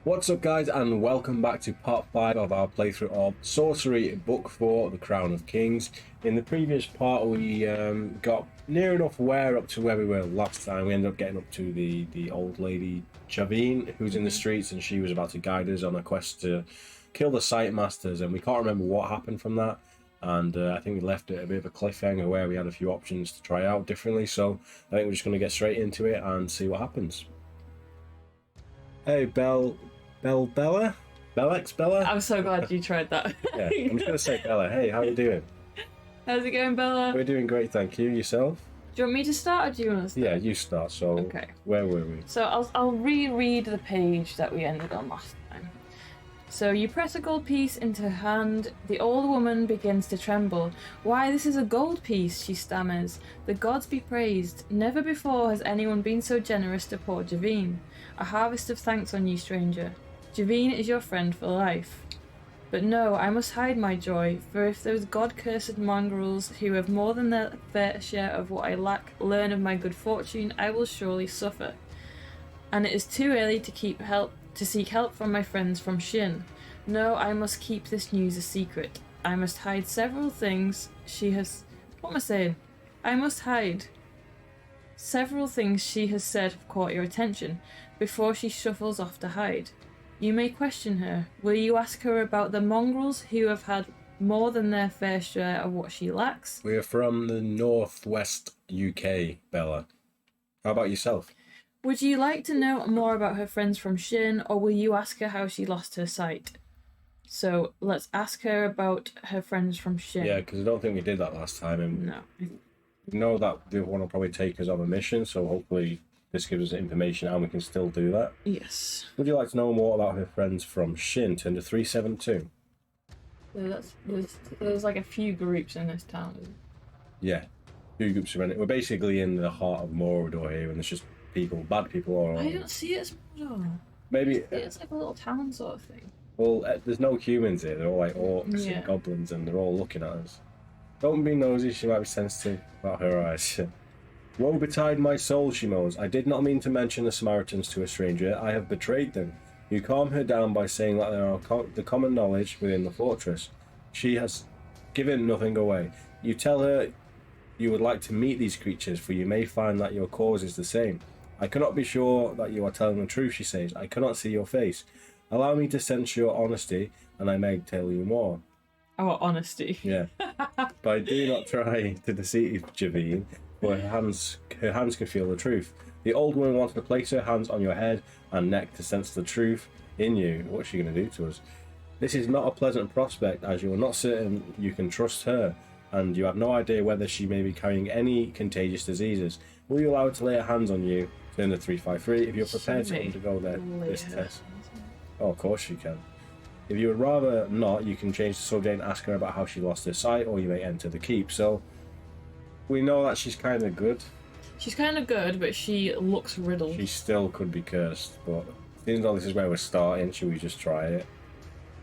What's up, guys, and welcome back to part 5 of our playthrough of Sorcery Book 4, The Crown of Kings. In the previous part, we got near enough up to where we were last time. We ended up getting up to the old lady Javine, who's in the streets, and she was about to guide us on a quest to kill the Sight Masters, and we can't remember what happened from that. And I think we left it a bit of a cliffhanger where we had a few options to try out differently, so I think we're just going to get straight into it and see what happens. Hey, Bella? Bellex, Bella? I'm so glad you tried that. Yeah, I'm just going to say Bella. Hey, how are you doing? How's it going, Bella? We're doing great, thank you. Yourself? Do you want me to start or do you want to start? Yeah, you start. So, Okay. Where were we? So I'll reread the page that we ended on last time. So you press a gold piece into her hand. The old woman begins to tremble. Why, this is a gold piece, she stammers. The gods be praised. Never before has anyone been so generous to poor Javine. A harvest of thanks on you, stranger. Javine is your friend for life. But no, I must hide my joy, for if those god-cursed mongrels who have more than their fair share of what I lack learn of my good fortune, I will surely suffer. And it is too early to seek help from my friends from Shin. No, I must keep this news a secret. I must hide several things she has... What am I saying? I must hide several things she has said have caught your attention, before she shuffles off to hide. You may question her. Will you ask her about the mongrels who have had more than their fair share of what she lacks? We're from the northwest UK, Bella. How about yourself? Would you like to know more about her friends from Shin, or will you ask her how she lost her sight? So let's ask her about her friends from Shin. Yeah, because I don't think we did that last time. And No. we know that the one will probably take us on a mission, so hopefully this gives us information and we can still do that. Yes. Would you like to know more about her friends from Shin? Turn to 372. So there's like a few groups in this town. Yeah. Two groups are in it. We're basically in the heart of Mordor here, and there's just people, bad people all around. I don't see it as Mordor. Maybe. It's like a little town sort of thing. Well, there's no humans here. They're all like orcs Yeah. and goblins, and they're all looking at us. Don't be nosy. She might be sensitive about her eyes. Woe betide my soul, she moans. I did not mean to mention the Samaritans to a stranger. I have betrayed them. You calm her down by saying that there are the common knowledge within the fortress. She has given nothing away. You tell her you would like to meet these creatures, for you may find that your cause is the same. I cannot be sure that you are telling the truth, she says. I cannot see your face. Allow me to sense your honesty, and I may tell you more. Oh, honesty. Yeah. But do not try to deceive Javine, for her hands can feel the truth. The old woman wants to place her hands on your head and neck to sense the truth in you. What's she going to do to us? This is not a pleasant prospect, as you are not certain you can trust her, and you have no idea whether she may be carrying any contagious diseases. Will you allow her to lay her hands on you? Turn to 353 if you're prepared to undergo this test. Oh, of course you can. If you would rather not, you can change the subject and ask her about how she lost her sight, or you may enter the keep. So, we know that she's kind of good. She's kind of good, but she looks riddled. She still could be cursed, but seeing though this is where we're starting, should we just try it?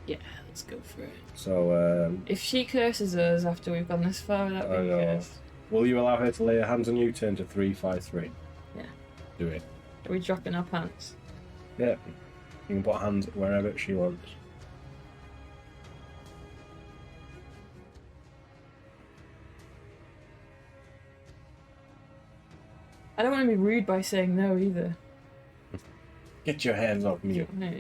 Yeah, let's go for it. So, If she curses us after we've gone this far, that'd I be know. cursed. Will you allow her to lay her hands on you? Turn to 353. Yeah. Do it. Are we dropping our pants? Yeah. You can put hands wherever she wants. I don't want to be rude by saying no either. Get your hands off me. No.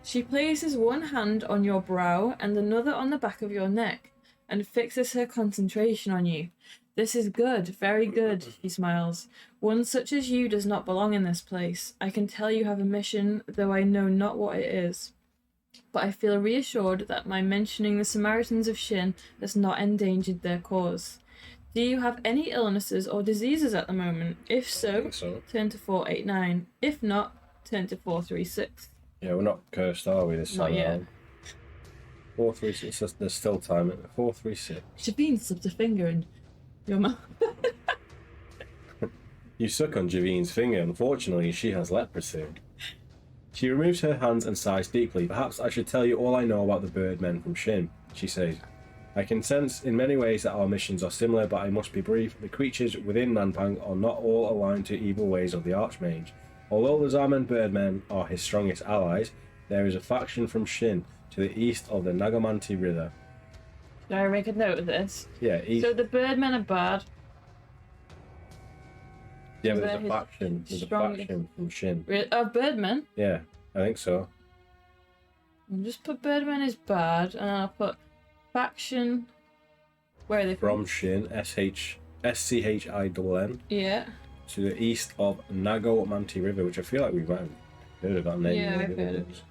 She places one hand on your brow and another on the back of your neck, and fixes her concentration on you. This is good, very good, he smiles. One such as you does not belong in this place. I can tell you have a mission, though I know not what it is. But I feel reassured that my mentioning the Samaritans of Shin has not endangered their cause. Do you have any illnesses or diseases at the moment? If I so, think so. turn to 489. If not, turn to 436. Yeah, we're not cursed, are we, this Not time yet. around? 436, there's still time. 436. Javine slipped a finger in your mouth. You suck on Javine's finger. Unfortunately, she has leprosy. She removes her hands and sighs deeply. Perhaps I should tell you all I know about the birdmen from Shin, she says. I can sense in many ways that our missions are similar, but I must be brief. The creatures within Nanpang are not all aligned to evil ways of the Archmage. Although the Zaman Birdmen are his strongest allies, there is a faction from Shin to the east of the Nagamanti River. Do I make a note of this? Yeah, east. So the Birdmen are bad. Yeah, but they're there's a his faction. There's a strongest- faction from Shin. Of Birdmen? Yeah, I think so. I'll just put Birdmen is bad, and I'll put faction. Where are they From Shin, SCHINN, Yeah. to the east of Nagomanti River, which I feel like we might have heard of that name. Yeah, I've heard of it.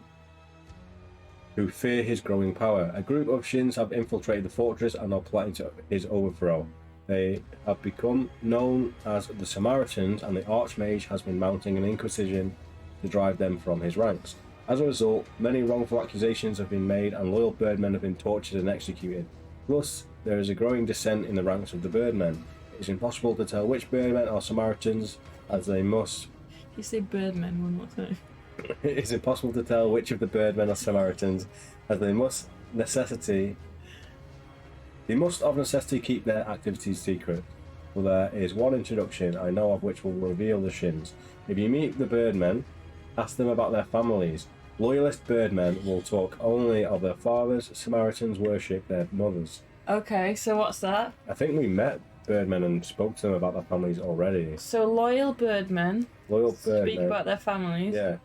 Who fear his growing power. A group of Shins have infiltrated the fortress and are plotting to his overthrow. They have become known as the Samaritans, and the Archmage has been mounting an inquisition to drive them from his ranks. As a result, many wrongful accusations have been made and loyal Birdmen have been tortured and executed. Plus, there is a growing dissent in the ranks of the Birdmen. It is impossible to tell which Birdmen are Samaritans, as they must... You say Birdmen one more time. It is impossible to tell which of the Birdmen are Samaritans, as they must of necessity keep their activities secret. Well, there is one introduction I know of which will reveal the Shins. If you meet the Birdmen, ask them about their families. Loyalist Birdmen will talk only of their fathers. Samaritans worship their mothers. Okay, so what's that? I think we met Birdmen and spoke to them about their families already. So loyal Birdmen Loyal Birdmen. speak about their families. Yeah.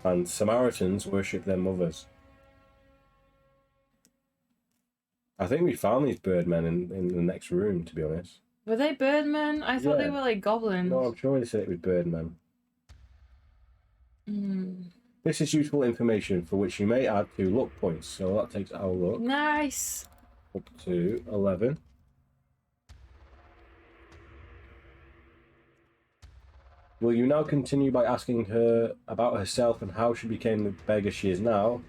And Samaritans worship their mothers. I think we found these Birdmen in the next room, to be honest. Were they Birdmen? I thought they Yeah. were like goblins. No, I'm sure they said it was Birdmen. Mm. This is useful information for which you may add 2 luck points. So that takes our luck Nice. up to 11. Will you now continue by asking her about herself and how she became the beggar she is now?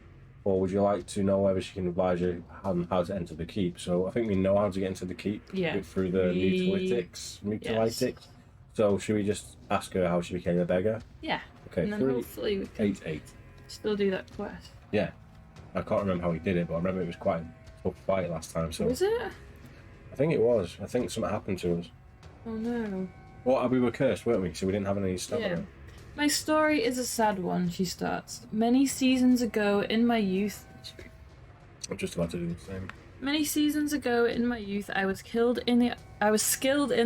Or would you like to know whether she can advise you on how to enter the keep? So I think we know how to get into the keep Yeah. through the mutalytics. So should we just ask her how she became a beggar? Yeah. Okay, And then 3, hopefully we can 8, 8. still do that quest. Yeah. I can't remember how he did it, but I remember it was quite a tough fight last time. So Was it? I think it was. I think something happened to us. Oh no. Well, we were cursed, weren't we? So we didn't have any stamina. Yeah. My story is a sad one, she starts. Many seasons ago in my youth... I'm just about to do the same. Many seasons ago in my youth, I was skilled in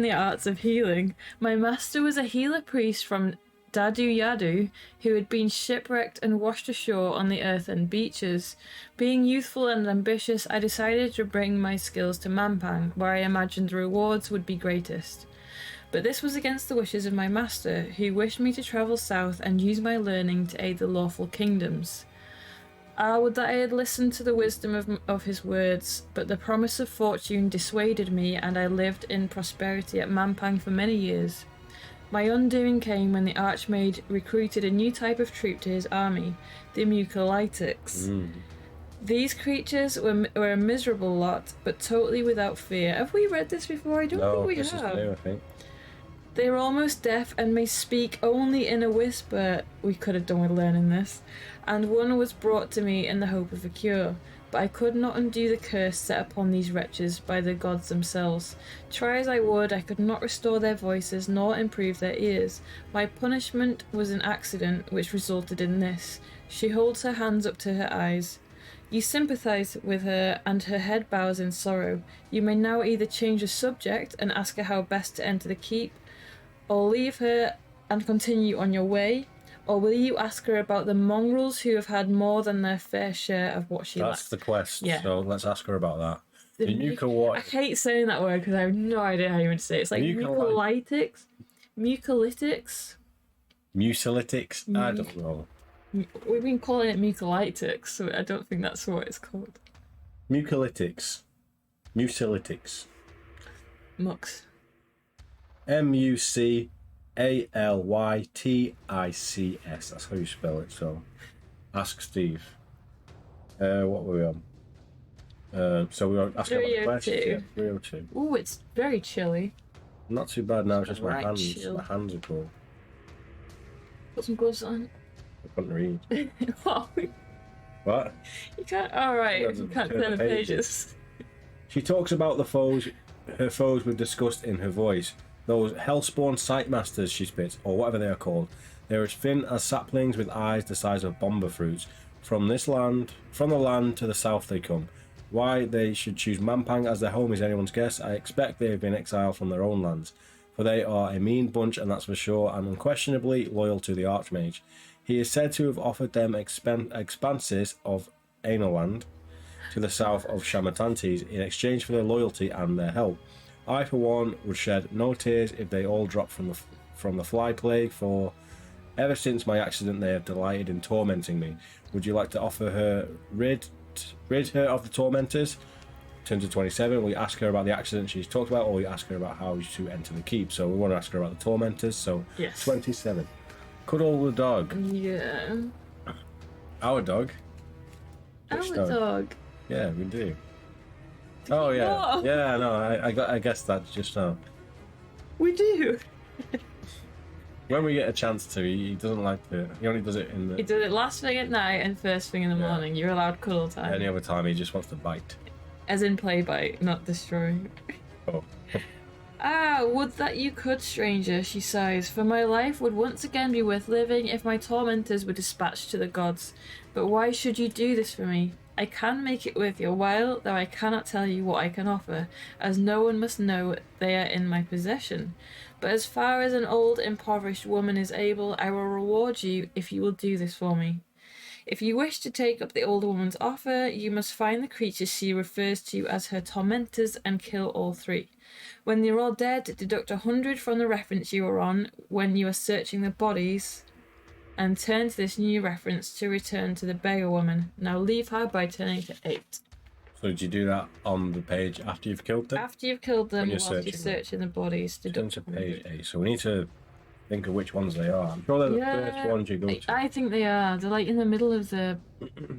the arts of healing. My master was a healer priest from Dadu Yadu, who had been shipwrecked and washed ashore on the earthen beaches. Being youthful and ambitious, I decided to bring my skills to Mampang, where I imagined the rewards would be greatest. But this was against the wishes of my master, who wished me to travel south and use my learning to aid the lawful kingdoms. Ah, would that I had listened to the wisdom of his words, but the promise of fortune dissuaded me, and I lived in prosperity at Mampang for many years. My undoing came when the Archmage recruited a new type of troop to his army, the Mucolytics. These creatures were a miserable lot, but totally without fear. Have we read this before? I don't think we this have. is new, I think. They are almost deaf and may speak only in a whisper. We could have done with learning this. And one was brought to me in the hope of a cure. But I could not undo the curse set upon these wretches by the gods themselves. Try as I would, I could not restore their voices nor improve their ears. My punishment was an accident which resulted in this. She holds her hands up to her eyes. You sympathise with her, and her head bows in sorrow. You may now either change the subject and ask her how best to enter the keep, or leave her and continue on your way, or will you ask her about the mongrels who have had more than their fair share of what she That's lacks? the quest, Yeah. so let's ask her about that. The I hate saying that word because I have no idea how you would say it. It's like mucolytics? Mucolytics? Mucolytics? I don't know. We've been calling it mucolytics, so I don't think that's what it's called. Mucolytics. Mucolytics. Mux. Mucalytics. That's how you spell it, so ask Steve. What were we on? So we were asking about the quest. 302. Yeah, 302. Ooh, it's very chilly. Not too bad now, it's just my Right, hands. chill. My hands are cold. Put some gloves on. I couldn't read. What? What? You can't. Alright, Yeah, you can't turn turn the the pages. pages. She talks about her foes with disgust in her voice. Those hellspawn sight masters, she spits, or whatever they are called. They're as thin as saplings with eyes the size of bomba fruits. From the land to the south they come. Why they should choose Mampang as their home is anyone's guess. I expect they have been exiled from their own lands, for they are a mean bunch, and that's for sure, and unquestionably loyal to the Archmage. He is said to have offered them expanses of Aenoland to the south of Shamatantes in exchange for their loyalty and their help. I, for one, would shed no tears if they all dropped from the fly plague, for ever since my accident they have delighted in tormenting me. Would you like to offer her rid her of the tormentors? Turn to 27. We ask her about the accident she's talked about, or we ask her about how to enter the keep. So we want to ask her about the tormentors. So yes. 27. Cuddle the dog. Yeah. Our dog. Our dog. Yeah, we do. Oh yeah, yeah. No, I guess that's just now. We do. When we get a chance to, he doesn't like to. He only does it in the. He does it last thing at night and first thing in the morning. You're allowed cuddle time. Any other time, he just wants to bite. As in play bite, not destroy. Oh. Ah, would that you could, stranger, she sighs, for my life would once again be worth living if my tormentors were dispatched to the gods. But why should you do this for me? I can make it worth your while, though I cannot tell you what I can offer, as no one must know they are in my possession. But as far as an old, impoverished woman is able, I will reward you if you will do this for me. If you wish to take up the old woman's offer, you must find the creatures she refers to as her tormentors and kill all three. When they're all dead, deduct 100 from the reference you are on when you are searching the bodies, and turn to this new reference to return to the beggar woman. Now leave her by turning to 8. So did you do that on the page after you've killed them? After you've killed them, you're whilst you're searching the bodies, Turn deduct to 100. page 8. So we need to think of which ones they are. I'm sure they're the first ones you go to. I think they are. They're like in the middle of the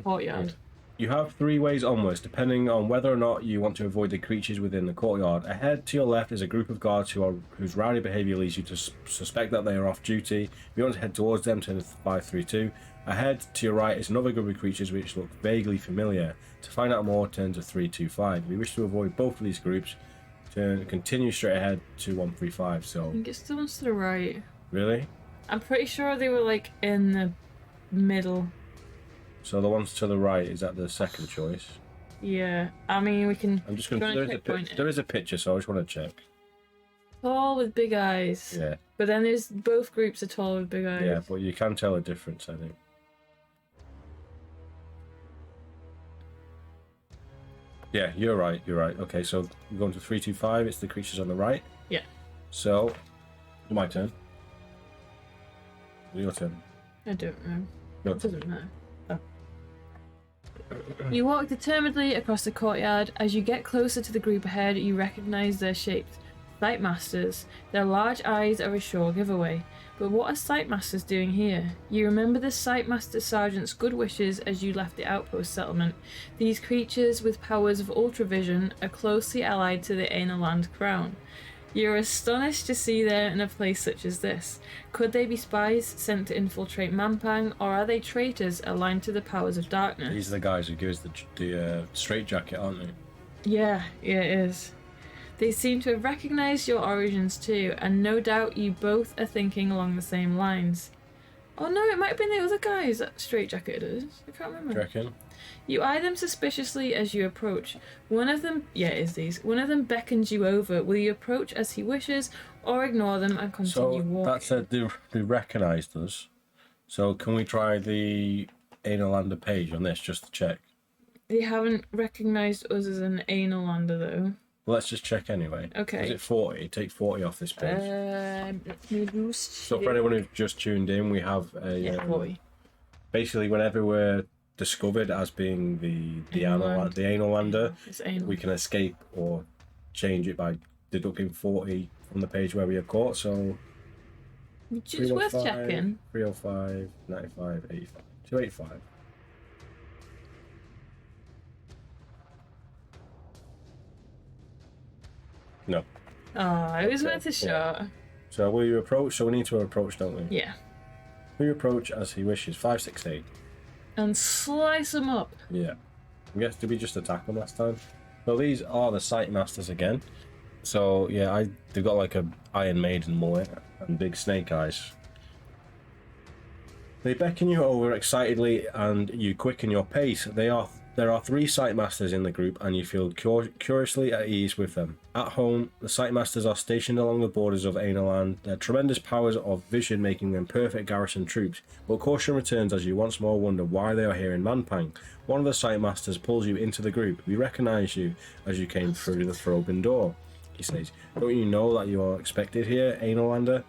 courtyard. You have 3 ways onwards, depending on whether or not you want to avoid the creatures within the courtyard. Ahead to your left is a group of guards whose rowdy behaviour leads you to suspect that they are off duty. If you want to head towards them, turn to 532. Ahead to your right is another group of creatures which look vaguely familiar. To find out more, turn to 325. If you wish to avoid both of these groups, continue straight ahead to 135. So I think it's the ones to the right. Really? I'm pretty sure they were like in the middle. So the ones to the right, is that the second choice? Yeah, I mean we can. I'm just going to. There is a picture, so I just want to check. Tall with big eyes. Yeah. But then there's both groups are tall with big eyes. Yeah, but you can tell a difference, I think. Yeah, you're right. You're right. Okay, so we're going to 325. It's the creatures on the right. Yeah. So, my turn. Your turn. I don't know. Your It doesn't matter. Oh. You walk determinedly across the courtyard. As you get closer to the group ahead, you recognise their shapes. Sightmasters. Their large eyes are a sure giveaway. But what are Sightmasters doing here? You remember the Sightmaster Sergeant's good wishes as you left the outpost settlement. These creatures with powers of ultravision are closely allied to the Aenoland crown. You're astonished to see them in a place such as this. Could they be spies sent to infiltrate Mampang, or are they traitors aligned to the powers of darkness? These are the guys who give us the straitjacket, aren't they? Yeah, it is. They seem to have recognised your origins too, and no doubt you both are thinking along the same lines. Oh no, it might have been the other guys that straitjacketed us. I can't remember. Do you reckon? You eye them suspiciously as you approach. One of them, it is these. One of them beckons you over. Will you approach as he wishes, or ignore them and continue walking? That said, they recognised us. So can we try the Aenolander page on this just to check? They haven't recognised us as an Aenolander though. Well, let's just check anyway. Okay. Is it 40? Take 40 off this page. Let me boost. So for anyone who's just tuned in, we have a 40. Basically, whenever we're discovered as being the Aenolander, we can escape or change it by deducting 40 from the page where we are caught. So it's worth checking. 305, 95, 85, 285. No. Oh, it was worth a shot. So will you approach? So we need to approach, don't we? Yeah. Will you approach as he wishes? 5, 6, 8. And slice them up. Yeah. I guess, did we just attack them last time? Well, these are the Sightmasters again. So yeah, they've got like a Iron Maiden mullet and big snake eyes. They beckon you over excitedly and you quicken your pace. There are 3 site masters in the group and you feel curiously at ease with them. At home, the site masters are stationed along the borders of Aenaland, their tremendous powers of vision making them perfect garrison troops, but caution returns as you once more wonder why they are here in Manpang. One of the site masters pulls you into the group. We recognise you as you came through the forbidden door. He says, don't you know that you are expected here, Aenalander?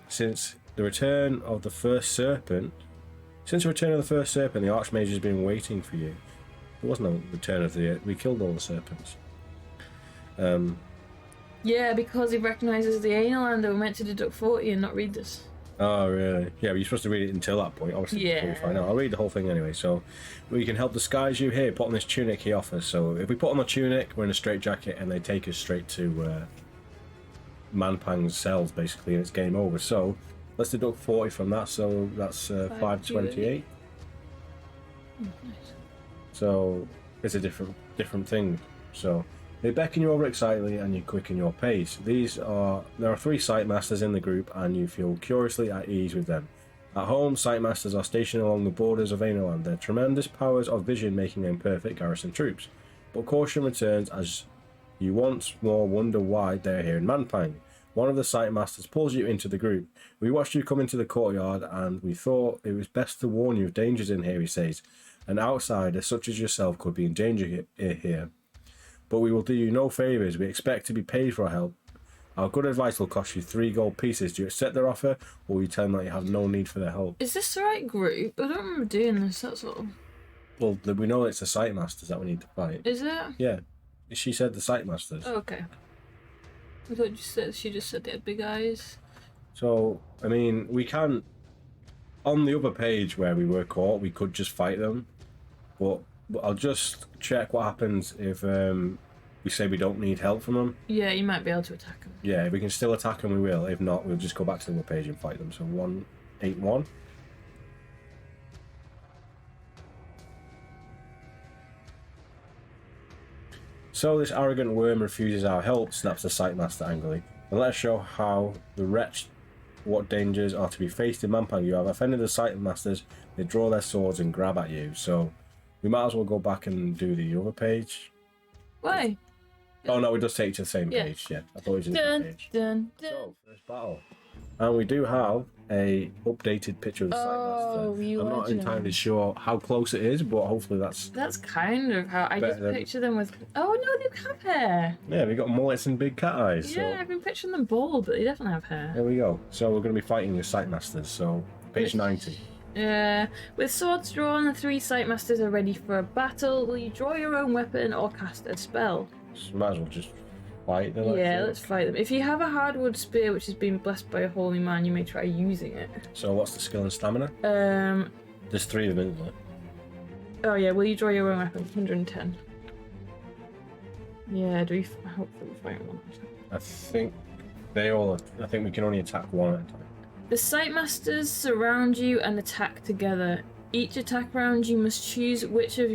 Since the return of the first serpent, the Archmage has been waiting for you. There was no return of the... We killed all the serpents. Yeah, because he recognises the Aenalander, we're meant to deduct 40 and not read this. Oh, really? Yeah, but you're supposed to read it until that point, obviously. Yeah. Before we find out. I'll read the whole thing anyway. So, we can help disguise you here. Put on this tunic he offers. So, if we put on the tunic, we're in a straitjacket, and they take us straight to Manpang's cells, basically, and it's game over. So, let's deduct 40 from that. So, that's 528. Nice. So, it's a different thing. So, they beckon you over excitedly and you quicken your pace. There are 3 site masters in the group and you feel curiously at ease with them. At home, site masters are stationed along the borders of Aenaland, their tremendous powers of vision making them perfect garrison troops. But caution returns as you once more wonder why they are here in Manpang. One of the site masters pulls you into the group. We watched you come into the courtyard and we thought it was best to warn you of dangers in here, he says. An outsider such as yourself could be in danger here. But we will do you no favours. We expect to be paid for our help. Our good advice will cost you 3 gold pieces. Do you accept their offer, or will you tell them that you have no need for their help? Is this the right group? I don't remember doing this, that's all. Well, we know it's the site masters that we need to fight. Is it? Yeah. She said the site masters. Oh, okay. I thought she just said they had big eyes. So, I mean, we can... On the other page where we were caught, we could just fight them. But I'll just check what happens if we say we don't need help from them. Yeah, you might be able to attack them. Yeah, if we can still attack them, we will. If not, we'll just go back to the other page and fight them. So 181. So this arrogant worm refuses our help, snaps the site master angrily. And let us show how the wretch what dangers are to be faced in Manpang. You have offended the site masters, they draw their swords and grab at you. So we might as well go back and do the other page. Why? Oh no, it does take you to the same page, yeah. I thought it was a different page. So, first battle. And we do have a updated picture of the site master. I'm not entirely sure how close it is, but hopefully that's... That's kind of how I just picture them with... Oh no, they have hair! Yeah, they got mullets and big cat eyes. Yeah, so... I've been picturing them bald, but they definitely have hair. There we go. So we're going to be fighting the site masters, so page 90. With swords drawn, the 3 site masters are ready for a battle. Will you draw your own weapon or cast a spell? So might as well just fight them. Yeah, let's fight them. If you have a hardwood spear which has been blessed by a holy man, you may try using it. So what's the skill and stamina? There's 3 of them, isn't there? Oh yeah, will you draw your own weapon? 110. Yeah, do we hopefully fight one? I think we can only attack one at a time. The site masters surround you and attack together. Each attack round you must choose which of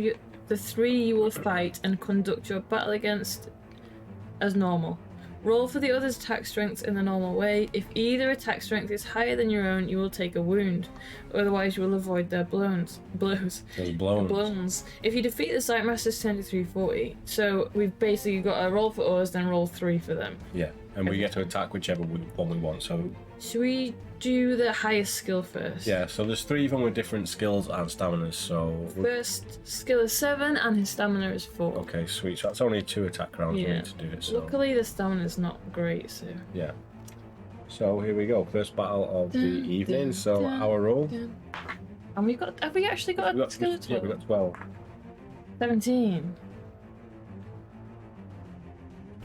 the 3 you will fight and conduct your battle against as normal. Roll for the other's attack strength in the normal way. If either attack strength is higher than your own, you will take a wound. Otherwise, you will avoid their blows. Blows. If you defeat the site masters, 10 to 340. So we've basically got a roll for us, then roll 3 for them. Yeah, and we get to attack whichever one we want. So should we do the highest skill first? Yeah, so there's 3 of them with different skills and staminas, so... First skill is 7 and his stamina is 4. Okay, sweet. So that's only 2 attack rounds we need to do it, so... Luckily the stamina is not great, so... Yeah. So here we go, first battle of the evening, so our roll... And have we actually got a skill of 12? Yeah, we got 12. 17.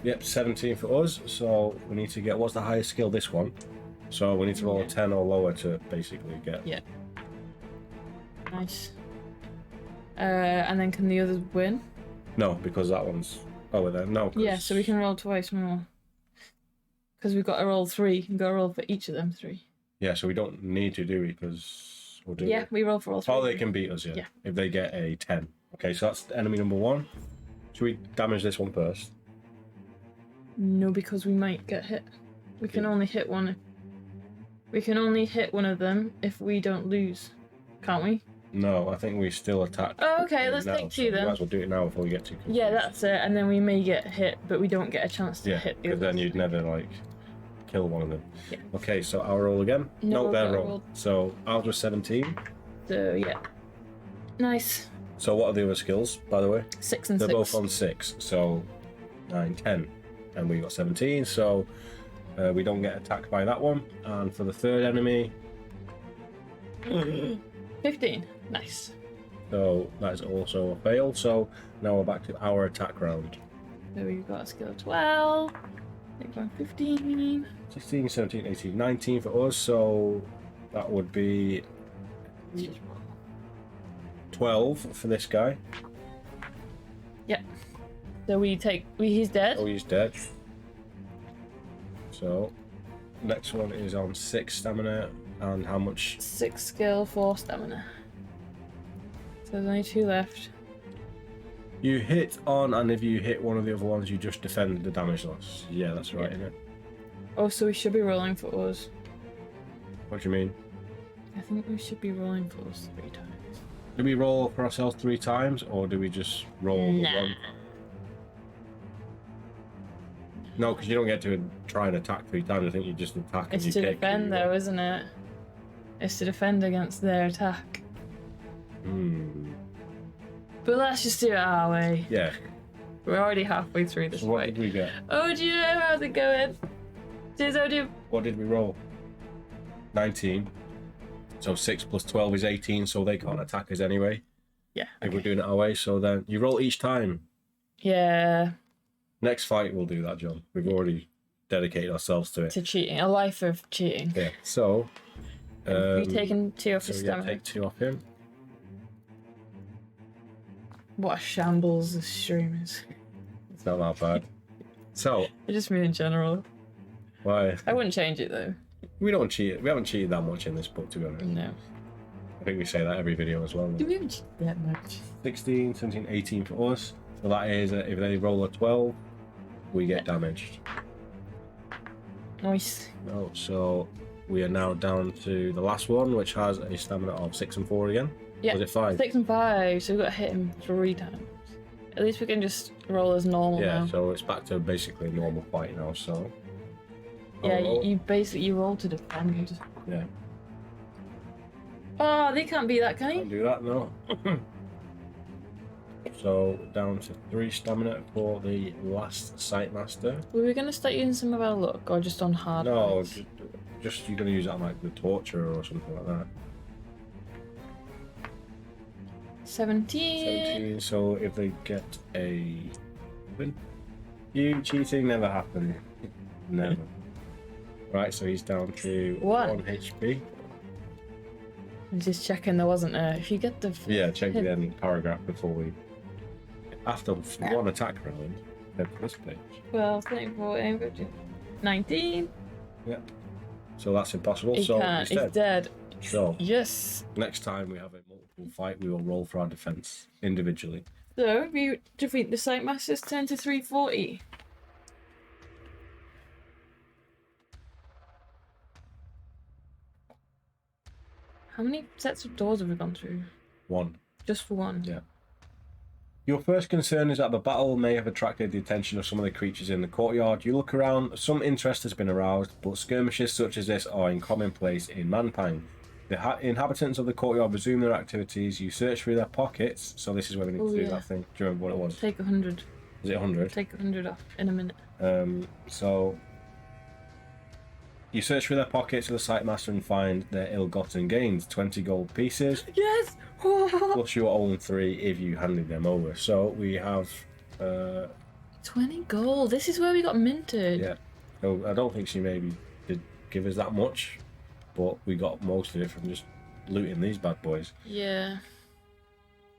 Yep, 17 for us, so we need to get... What's the highest skill, this one? So we need to roll a 10 or lower to basically get... Yeah. Nice. And then can the others win? No, because that one's over there. No. Yeah, so we can roll twice more. Because we've got to roll 3. We've got to roll for each of them 3. Yeah, so we don't need to do it because we'll do it. Yeah, we roll for all 3. Oh, they can beat us, yeah. If they get a 10. Okay, so that's enemy number 1. Should we damage this one first? No, because we might get hit. We can only hit one. We can only hit one of them if we don't lose. Can't we? No, I think we still attack. Oh, okay, let's now, take so 2 we then. might as well do it now before we get too confused. Yeah, that's it. And then we may get hit, but we don't get a chance to Yeah, hit the because then others. you'd never like kill one of them. Yeah. Okay, so I'll roll again. No, their I'll roll. roll. So ours was 17. So, yeah. Nice. So what are the other skills, by the way? 6 and They're 6. both on 6, so 9, 10. And we got 17, so we don't get attacked by that one. And for the third enemy, 15. Nice. so that is also a fail. So now we're back to our attack round. So we've got a skill of 12. Take one 15. 16, 17, 18, 19 for us, so that would be 12 for this guy. Yep. So he's dead. Oh, he's dead. So, next one is on 6 stamina, and how much? 6 skill, 4 stamina. So there's only 2 left. You hit on, and if you hit one of the other ones, you just defend the damage loss. Yeah, that's right, Yeah. isn't it? Oh, so we should be rolling for us. What do you mean? I think we should be rolling for us 3 times. Do we roll for ourselves 3 times, or do we just roll the Nah. one? No, because you don't get to try and attack 3 times. I think you just attack and It's you to kick. defend though, isn't it? It's to defend against their attack. But let's just do it our way. Yeah. We're already halfway through this So what fight. did we get? Oh, do you know how's it going? What did we roll? 19. So 6 plus 12 is 18, so they can't attack us anyway. Yeah. If we're doing it our way, so then you roll each time. Yeah. Next fight, we'll do that, John. We've already dedicated ourselves to it. To cheating. A life of cheating. Yeah, so... Have you taken 2 off so his yeah, stamina? take 2 off him. What a shambles this stream is. It's not that bad. So, I just mean in general. why? I wouldn't change it though. We don't cheat. We haven't cheated that much in this book, to be honest. No. I think we say that every video as well. Do we even cheat that much? 16, 17, 18 for us. So that is, if they roll a 12, we get damaged. Nice. No, so we are now down to the last one, which has a stamina of 6 and 4 again. Yeah. Was it 5? 6 and 5, so we've got to hit him 3 times. At least we can just roll as normal Yeah, now. so it's back to basically normal fight now, so... Yeah, I'll roll. you basically roll to defend. Yeah, Oh, they can't be that, can can't he? do that, no. So, down to 3 stamina for the last Sight Master. Were we going to start using some of our luck, or just on hard No, fights? just you're going to use that on, like the torture or something like that. 17. 17, so if they get a win, you cheating never happened. Never. Right, so he's down to 1 HP. I'm just checking there wasn't a... If you get the... Yeah, check the end paragraph before we... After one attack round, head to this page. 12, 13, 14, 15, 19. Yeah. So that's impossible, He so can't. he's He's dead. dead. So, Yes. next time we have a multiple fight, we will roll for our defense individually. So, we defeat the Sight Masters 10 to 340. How many sets of doors have we gone through? 1. Just for one? Yeah. Your first concern is that the battle may have attracted the attention of some of the creatures in the courtyard. You look around, some interest has been aroused, but skirmishes such as this are commonplace in Manpine. The inhabitants of the courtyard resume their activities. You search through their pockets, so this is where we need to do that thing. Do you remember what it was? Take 100. Is it 100? Take 100 off in a minute. So you search through their pockets of the Sight Master and find their ill-gotten gains, 20 gold pieces, Yes! plus your own 3 if you handed them over. So we have 20 gold. This is where we got minted. yeah. So I don't think she maybe did give us that much, but we got most of it from just looting these bad boys. Yeah.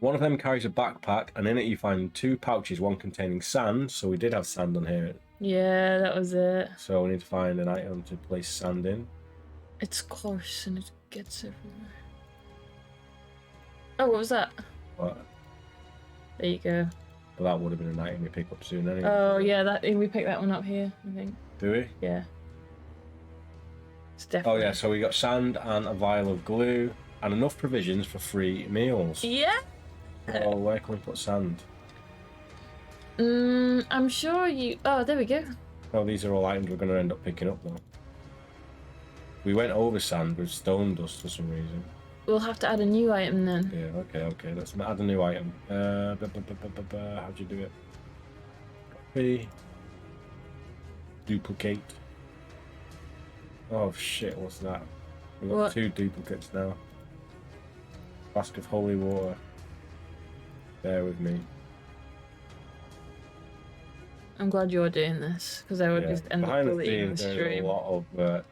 One of them carries a backpack, and in it you find 2 pouches, one containing sand. So we did have sand on here. Yeah, that was it. So we need to find an item to place sand in. It's coarse and it gets everywhere. Oh, what was that? But There you go. that would have been an item we pick up soon anyway. Oh, yeah, that we picked that one up here, I think. Do we? Yeah. It's Oh definitely. yeah, so we got sand and a vial of glue. and enough provisions for 3 meals. Yeah. Oh, where can we put sand? I'm sure you. Oh, there we go. Oh, these are all items we're going to end up picking up though. We went over sand with stone dust for some reason. We'll have to add a new item then. Yeah, okay. Let's add a new item. How'd you do it? Copy. Duplicate. Oh shit, what's that? We've got What? 2 duplicates now. Flask of holy water. Bear with me. I'm glad you're doing this because I would just end up Behind the deleting scenes, the there's stream. a lot of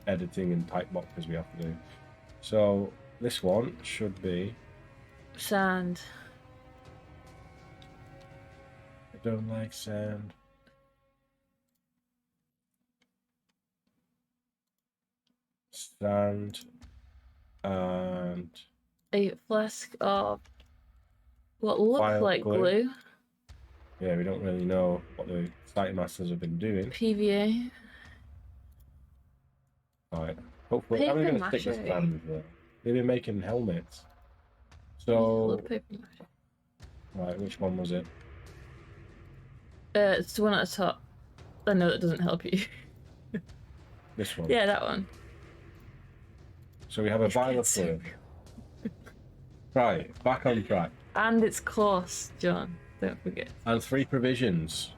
editing and type boxes we have to do. So this one should be. Sand. I don't like sand. Sand and A flask of what looks Violet like glue. yeah, we don't really know what the site masters have been doing. PVA. Right. Hopefully, I'm going to stick with sand there. They've been making helmets. So, Paper mache. right, which one was it? It's the one at the top. I know that doesn't help you. This one. Yeah, that one. So we have a violet glue. Right, back on track. And it's coarse, John. Don't forget. And 3 provisions.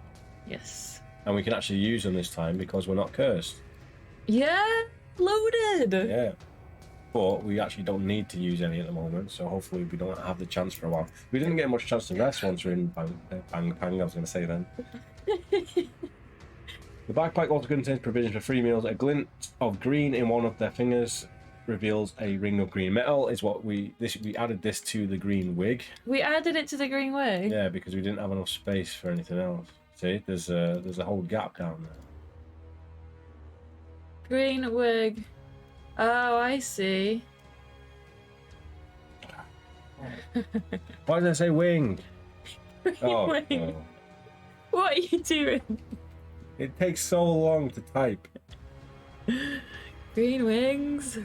Yes. And we can actually use them this time because we're not cursed. Yeah, loaded. Yeah. But we actually don't need to use any at the moment, so hopefully we don't have the chance for a while. We didn't get much chance to rest once we're in Bang Pang, I was going to say then. The backpack also contains provisions for 3 meals. A glint of green in one of their fingers reveals a ring of green metal. Is what we added this to the green wig. We added it to the green wig. Yeah, because we didn't have enough space for anything else. See, there's a whole gap down there. Green wig. Oh, I see. Why did I say wing? Oh, Wing. no. What are you doing? It takes so long to type. Green wings.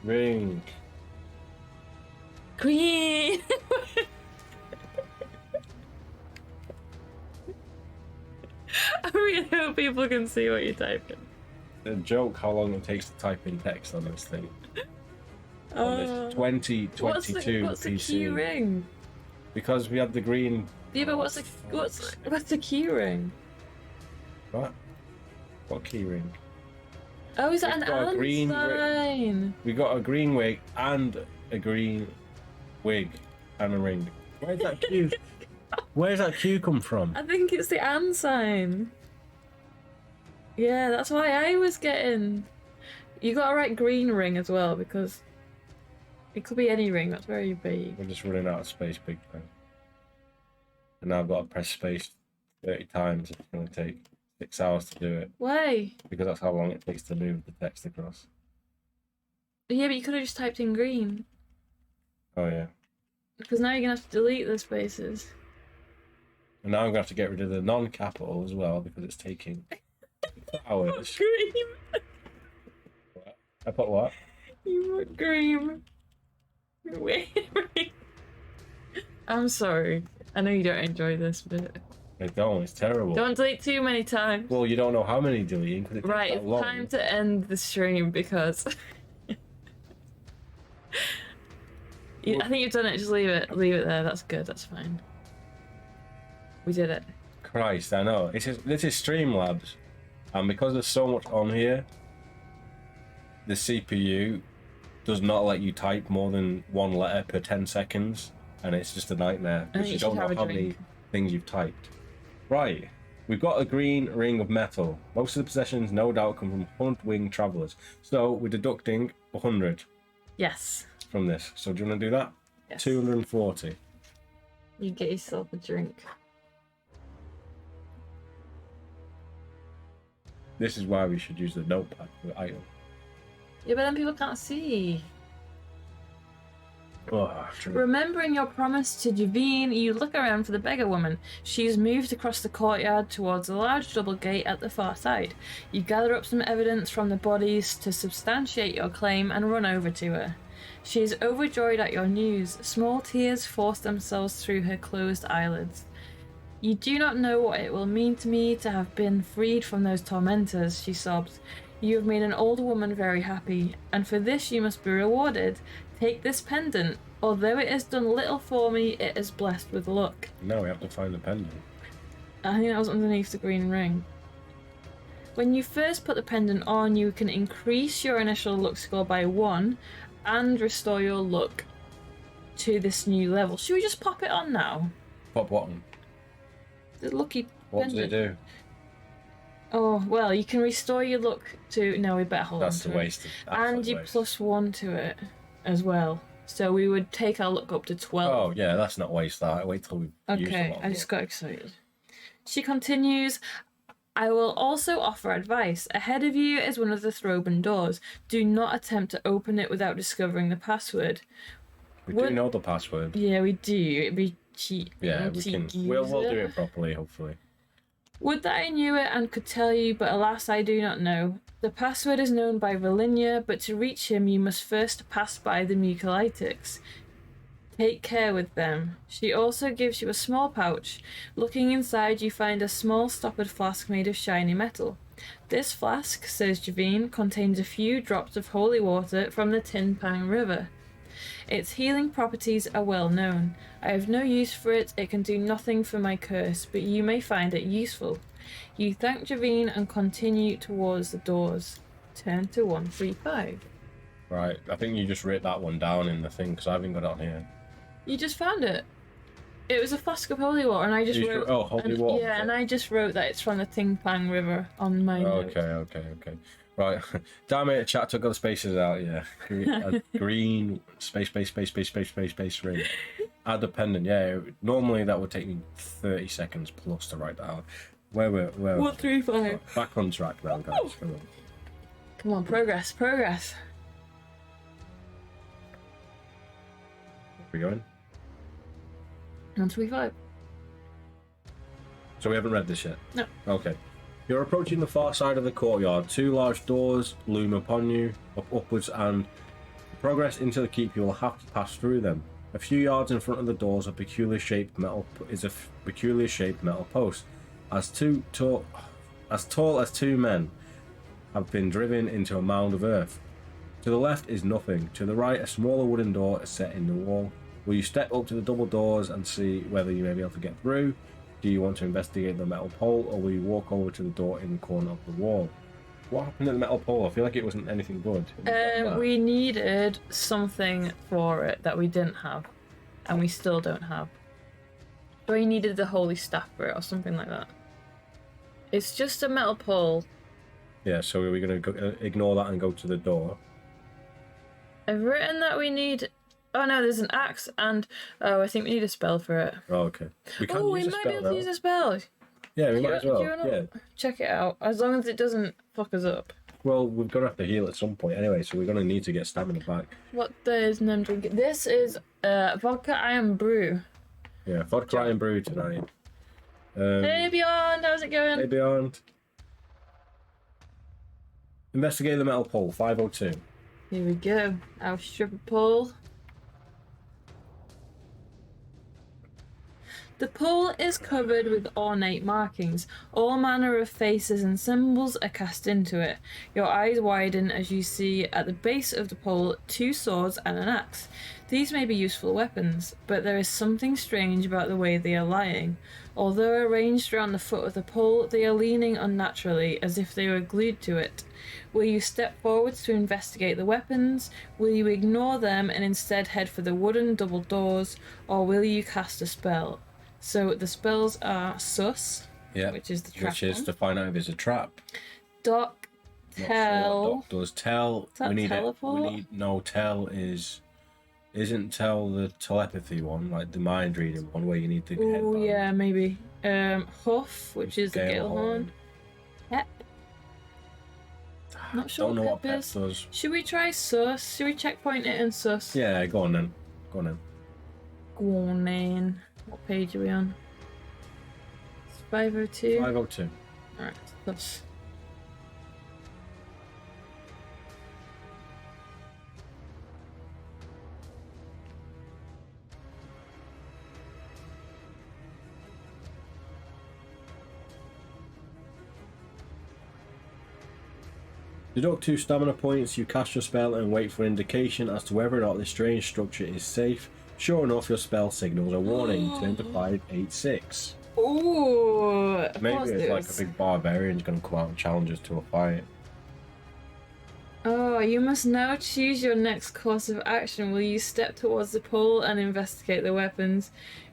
Ring. Green. I really hope people can see what you're typing. A joke how long it takes to type in text on this thing. On this 2022 what's the PC. key ring? Because we had the green. Yeah, but what's the key ring? What? What key ring? Oh, is that We've an got a and green sign? We got a green wig and a green wig and a ring. Where's that Q? Where's that Q come from? I think it's the and sign. Yeah, that's why I was getting. You got to write green ring as well because it could be any ring. That's very vague. We're just running out of space, big time. And now I've got to press space 30 times. It's going to take 6 hours to do it Why? because that's how long it takes to move the text across. Yeah, but you could have just typed in green. Oh yeah. Because now you're gonna have to delete the spaces. And now I'm going to have to get rid of the non-capital as well because it's taking hours. Green. I put what? You put green. Wait. I'm sorry. I know you don't enjoy this, but I don't. It's terrible. don't delete too many times. Well, you don't know how many deleting because it takes Right, that it's long. time to end the stream because I think you've done it. Just leave it. Leave it there. That's good. That's fine. We did it. Christ, I know. This is Streamlabs, and because there's so much on here, the CPU does not let you type more than 1 letter per 10 seconds, and it's just a nightmare because you don't know how many things you've typed. Right, we've got a green ring of metal. Most of the possessions no doubt come from hunt-winged travellers, so we're deducting 100 Yes. from this. So do you want to do that? Yes. 240. You get yourself a drink. This is why we should use the notepad for item. Yeah, but then people can't see. Oh, true. Remembering your promise to Javine, you look around for the beggar woman. She's moved across the courtyard towards a large double gate at the far side. You gather up some evidence from the bodies to substantiate your claim and run over to her. She is overjoyed at your news. Small tears force themselves through her closed eyelids. You do not know what it will mean to me to have been freed from those tormentors, she sobs. You have made an old woman very happy, and for this you must be rewarded. Take this pendant. Although it has done little for me, it is blessed with luck. No, we have to find the pendant. I think that was underneath the green ring. When you first put the pendant on, you can increase your initial luck score by 1 and restore your luck to this new level. Should we just pop it on now? Pop what on? The lucky What pendant. does it do? Oh, well, you can restore your luck to... No, we better hold on That's to the it. waste. And you plus 1 to it as well. So we would take our luck up to 12. Oh, yeah, that's not waste that. Wait till we use a Okay, lot of I just luck. got excited. She continues, I will also offer advice. Ahead of you is one of the Throban doors. Do not attempt to open it without discovering the password. We do know the password. Yeah, we do. It'd be cheat. Yeah, we can. We'll do it properly, hopefully. Would that I knew it and could tell you, but alas, I do not know. The password is known by Valinia, but to reach him, you must first pass by the Mucolytics. Take care with them. She also gives you a small pouch. Looking inside, you find a small stoppered flask made of shiny metal. This flask, says Javine, contains a few drops of holy water from the Tinpang River. Its healing properties are well known. I have no use for it, it can do nothing for my curse, but you may find it useful. You thank Javine and continue towards the doors. Turn to 135. Right, I think you just wrote that one down in the thing, because I haven't got it on here. You just found it. It was a flask of holy water, and I just wrote... Oh, holy water. Yeah, and I just wrote that it's from the Tinpang River on my notes. Okay. Right, damn it, chat took all the spaces out, yeah. Green, space, ring. Add the pendant, yeah. Normally that would take me 30 seconds plus to write that out. Where 135. Back on track now, guys. Come on, progress. Where we going? 135. So we haven't read this yet? No. Okay. You're approaching the far side of the courtyard. 2 large doors loom upon you, upwards, and to progress into the keep, you will have to pass through them. A few yards in front of the doors, a peculiar shaped metal post, as tall as 2 men, have been driven into a mound of earth. To the left is nothing. To the right, a smaller wooden door is set in the wall. Will you step up to the double doors and see whether you may be able to get through? Do you want to investigate the metal pole, or will you walk over to the door in the corner of the wall? What happened to the metal pole? I feel like it wasn't anything good. We needed something for it that we didn't have, and we still don't have. So we needed the holy staff for it, or something like that. It's just a metal pole. Yeah, so are we going to ignore that and go to the door? I've written that we need... Oh no, there's an axe, and... Oh, I think we need a spell for it. Oh, okay. We can Oh, use we a might spell be able to now. use a spell. Yeah, we might as well. Do you wanna Yeah. check it out? As long as it doesn't fuck us up. Well, we're going to have to heal at some point anyway, so we're going to need to get stamina back. What does Nem drink? This is vodka iron brew. Yeah, vodka and brew tonight. Hey Beyond, how's it going? Hey, Beyond. Investigate the metal pole, 502. Here we go. Our stripper pole. The pole is covered with ornate markings. All manner of faces and symbols are cast into it. Your eyes widen as you see at the base of the pole 2 swords and an axe. These may be useful weapons, but there is something strange about the way they are lying. Although arranged around the foot of the pole, they are leaning unnaturally, as if they were glued to it. Will you step forwards to investigate the weapons? Will you ignore them and instead head for the wooden double doors? Or will you cast a spell? So the spells are Sus, Yeah, which is the trap which is one. to find out if it's a trap. Doc, Not sure Tell. what Doc does. Tell. Is that we need teleport? Tell isn't Tell the telepathy one, like the mind reading one where you need to head Oh down. yeah, maybe. Huff, which is the Gale Galehorn. Pep. Not sure Don't know what Pep Pep is. does. Should we try Sus? Should we checkpoint it in Sus? Yeah, go on then. Go on then. Go on then. What page are we on? It's 502. 502. Alright, plus. Deduct 2 stamina points, you cast your spell and wait for an indication as to whether or not this strange structure is safe. Sure enough, your spell signals a warning. Turn to 586. Ooh! Maybe it's like a big barbarian's going to come out and challenge us to a fight. Oh, you must now choose your next course of action. Will you step towards the pole and investigate the weapons?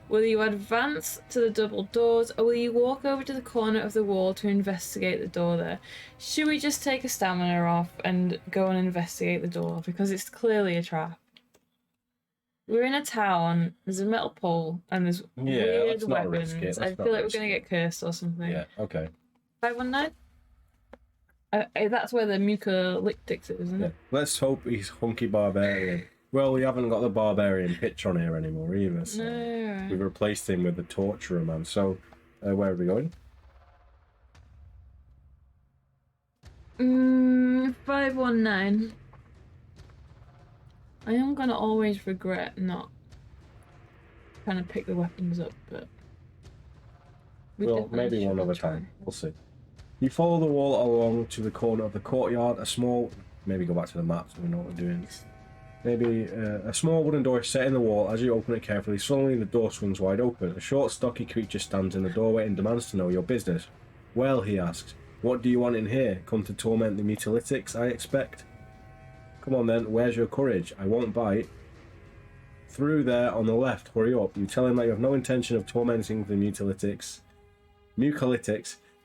Will you advance to the double doors, or will you walk over to the corner of the wall to investigate the door there? Should we just take a stamina off and go and investigate the door? Because it's clearly a trap. We're in a town, there's a metal pole, and there's weird let's not weapons. risk it. I Let's feel not like we're risk going to get cursed or something. Yeah, okay. 519? That's where the mucolytics is, isn't Yeah. it? Let's hope he's hunky barbarian. Well, we haven't got the barbarian pitch on here anymore either, so No. we've replaced him with the torturer man. So, where are we going? 519. I am gonna always regret not trying to pick the weapons up, but Well, maybe one other time. We'll see. You follow the wall along to the corner of the courtyard. A small, maybe go back to the map so we know what we're doing. Maybe a small wooden door is set in the wall. As you open it carefully, suddenly the door swings wide open. A short, stocky creature stands in the doorway and demands to know your business. Well, he asks, what do you want in here? Come to torment the mutilytics, I expect? Come on then, where's your courage? I won't bite. Through there on the left, hurry up. You tell him that you have no intention of tormenting the mucolytics,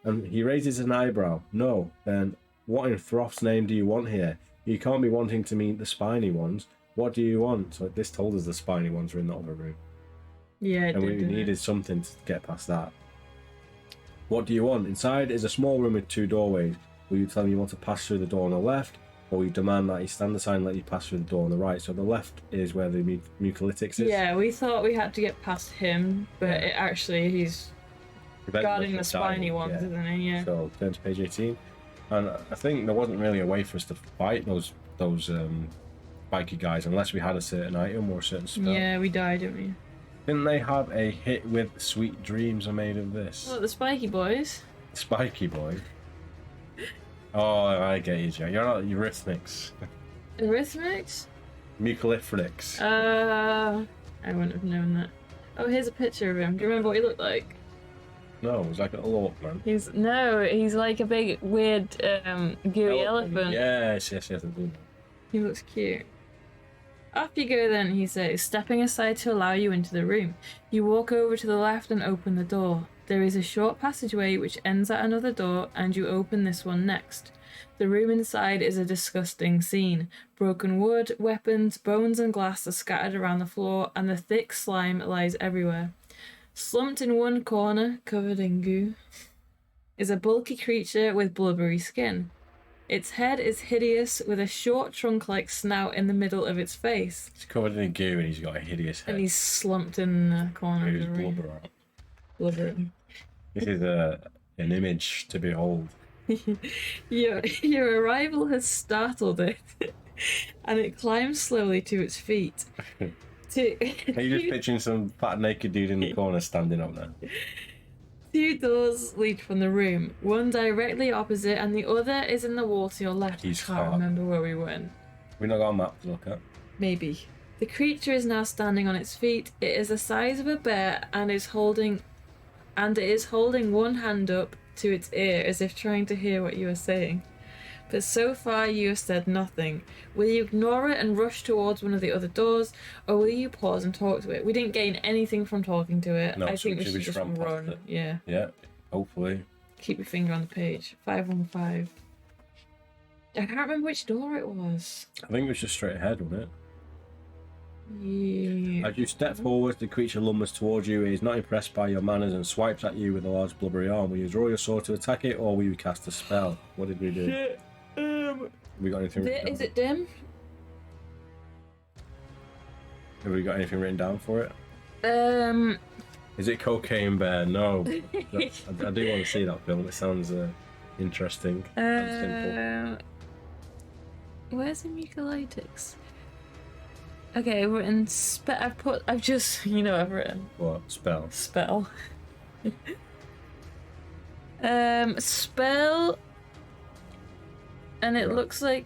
and he raises an eyebrow. No, then what in Froth's name do you want here? You can't be wanting to meet the spiny ones. What do you want? So this told us the spiny ones were in the other room. Yeah, and we needed something to get past that. What do you want? Inside is a small room with 2 doorways. Will you tell him you want to pass through the door on the left, or you demand that he stand aside and let you pass through the door on the right? So the left is where the mucolytics is. Yeah, we thought we had to get past him, but he's guarding the spiny ones, isn't he? Yeah. So turn to page 18. And I think there wasn't really a way for us to fight those bikie guys unless we had a certain item or a certain spell. Yeah, we died, didn't we? Didn't they have a hit with sweet dreams are made of this? Look, the spiky boys. Spiky boy. Oh, I get you, Joe. You're not Eurythmics. Eurythmics? Mucolytics. I wouldn't have known that. Oh, here's a picture of him. Do you remember what he looked like? No, it was like a little orc, man. He's like a big, weird, gooey elephant. Yes, I do. He looks cute. Off you go then, he says, stepping aside to allow you into the room. You walk over to the left and open the door. There is a short passageway which ends at another door, and you open this one next. The room inside is a disgusting scene. Broken wood, weapons, bones and glass are scattered around the floor, and the thick slime lies everywhere. Slumped in one corner, covered in goo, is a bulky creature with blubbery skin. Its head is hideous, with a short trunk-like snout in the middle of its face. He's covered in goo and he's got a hideous head. And he's slumped in the corner of the room. Blubbering. This is an image to behold. Your arrival has startled it, and it climbs slowly to its feet. Are you just picturing some fat naked dude in the corner standing up there? 2 doors lead from the room, one directly opposite and the other is in the wall to your left. He's I can't hot. remember where we went. We've not got a map to look at. Maybe. The creature is now standing on its feet. It is the size of a bear and it is holding one hand up to its ear as if trying to hear what you are saying. But so far you have said nothing. Will you ignore it and rush towards one of the other doors, or will you pause and talk to it? We didn't gain anything from talking to it. No, I so think we should just run past run. it. Yeah. Yeah, hopefully. Keep your finger on the page. 515. I can't remember which door it was. I think it was just straight ahead, wasn't it? Yeah. As you step forward, the creature lumbers towards you. It is not impressed by your manners and swipes at you with a large blubbery arm. Will you draw your sword to attack it, or will you cast a spell? What did we do? Shit. We got anything? Is it dim? Have we got anything written down for it? Is it Cocaine Bear? No. I do want to see that film. It sounds interesting and simple. Where's the mucolytics? Okay, I've written I've just, I've written. What? Spell. Spell. Spell. And it looks like.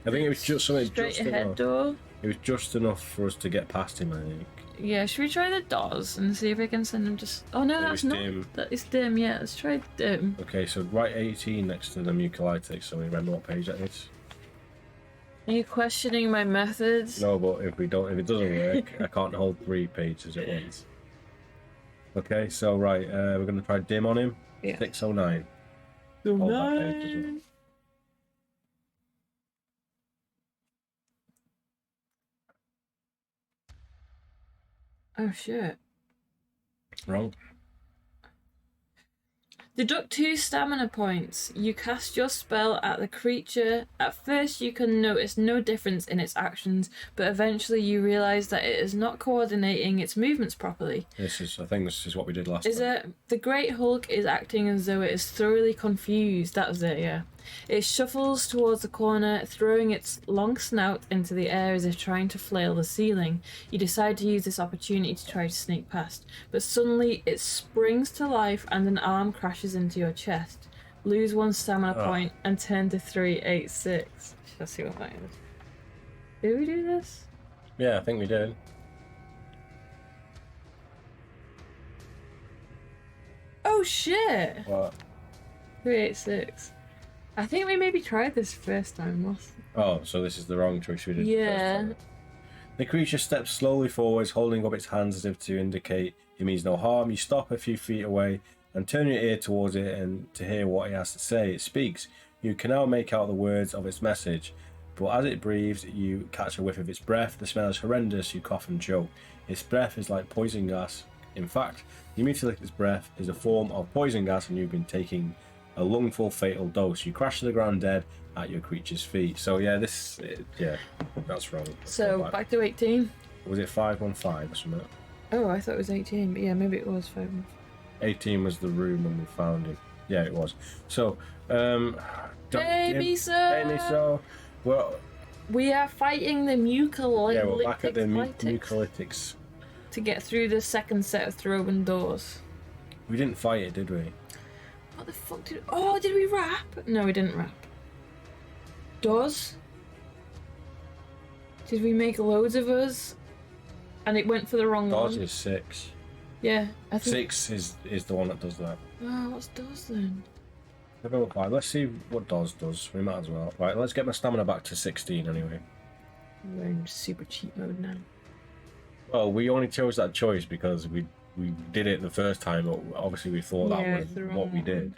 I think it was just something straight just ahead enough. door. It was just enough for us to get past him, I think. Yeah, should we try the doors and see if we can send him just... Oh no, that's not... Dim. That is dim, yeah, let's try dim. Okay, so write 18 next to the mucolytics so we remember what page that is. Are you questioning my methods? No, but if it doesn't work, I can't hold 3 pages at once. Okay, so right, we're going to try dim on him. Yeah. 609. Hold that page as well. Oh shit. Wrong. Deduct 2 stamina points. You cast your spell at the creature. At first you can notice no difference in its actions, but eventually you realise that it is not coordinating its movements properly. I think this is what we did last time. Is it? The Great Hulk is acting as though it is thoroughly confused. That was it, yeah. It shuffles towards the corner, throwing its long snout into the air as if trying to flail the ceiling. You decide to use this opportunity to try to sneak past, but suddenly it springs to life and an arm crashes into your chest. Lose 1 stamina point and turn to 386. Let's see what that is. Did we do this? Yeah, I think we did. Oh shit! What? 386. I think we maybe tried this first time, Moss. Oh, so this is the wrong choice we did. Yeah. First time. The creature steps slowly forwards, holding up its hands as if to indicate it means no harm. You stop a few feet away and turn your ear towards it and to hear what it has to say. It speaks. You can now make out the words of its message, but as it breathes, you catch a whiff of its breath. The smell is horrendous. You cough and choke. Its breath is like poison gas. In fact, the mucolytic's breath is a form of poison gas, and you've been taking a lungful fatal dose. You crash to the ground dead at your creature's feet. So yeah, that's wrong. So back to 18. Was it 515 or something? Oh, I thought it was 18, but yeah, maybe it was 5. 18 was the room when we found him. Yeah, it was. So, Baby so. Well, we are fighting the mucolytics. yeah, we're back at the mucolytics. To get through the second set of throw-in doors. We didn't fight it, did we? What the fuck did... Oh, did we rap? No, we didn't rap. Doors? Did we make loads of us? And it went for the wrong one? Doors is 6. Yeah, I think... 6 is the one that does that. Oh, what's doors then? Let's see what Doors does. We might as well. Right, let's get my stamina back to 16 anyway. We're in super cheat mode now. Well, we only chose that choice because we did it the first time, but obviously we thought that was what we did.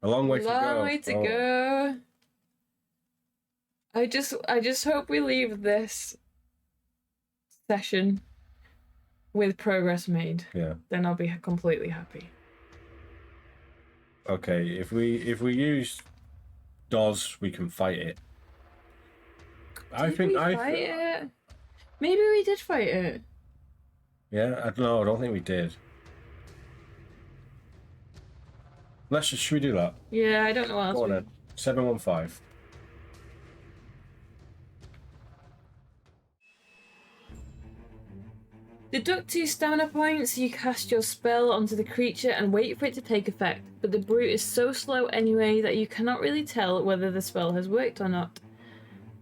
A long way to go. Long way to go. I just hope we leave this session with progress made. Yeah. Then I'll be completely happy. Okay, if we use DOS, we can fight it. Did we fight it? Maybe we did fight it. Yeah, I don't know. I don't think we did. Should we do that? Yeah, I don't know what else. Go on then. 715. Deduct 2 stamina points. You cast your spell onto the creature and wait for it to take effect, but the brute is so slow anyway that you cannot really tell whether the spell has worked or not.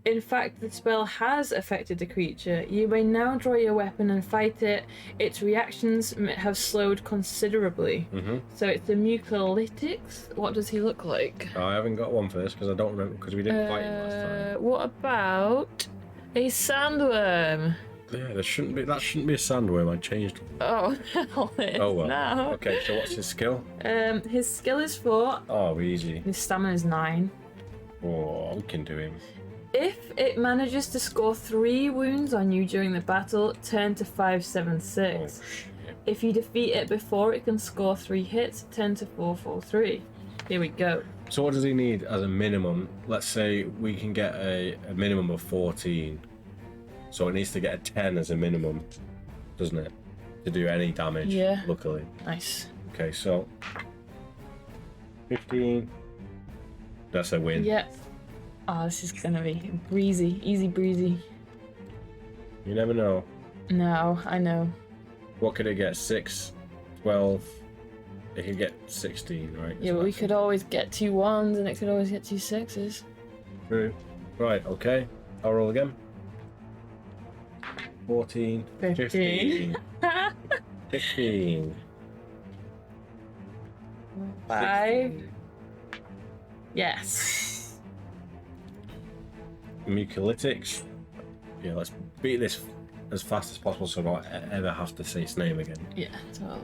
In fact, the spell has affected the creature. You may now draw your weapon and fight it. Its reactions have slowed considerably. So it's the mucolytics. What does he look like? I haven't got one first because I don't remember, because we didn't fight him last time. What about a sandworm? Yeah, that shouldn't be a sandworm. I changed. Oh, hell Oh well. now. Okay, so what's his skill? His skill is 4. Oh, easy. His stamina is 9. Oh, we can do him. If it manages to score 3 wounds on you during the battle, turn to 576. If you defeat it before it can score 3 hits, turn to 443. Here we go. So what does he need as a minimum? Let's say we can get a minimum of 14. So it needs to get a 10 as a minimum, doesn't it? To do any damage, Yeah. luckily. Nice. Okay, so 15. That's a win. Yep. Oh, this is gonna be breezy. Easy breezy. You never know. No, I know. What could it get? 6, 12. It could get 16, right? Yeah, but we could always get 2 1s and it could always get 2 6s. True. Right, okay. I'll roll again. 14. 15. 15. 5. Yes. Mucolytics. Yeah, let's beat this as fast as possible so I don't ever have to say its name again. Yeah, 12.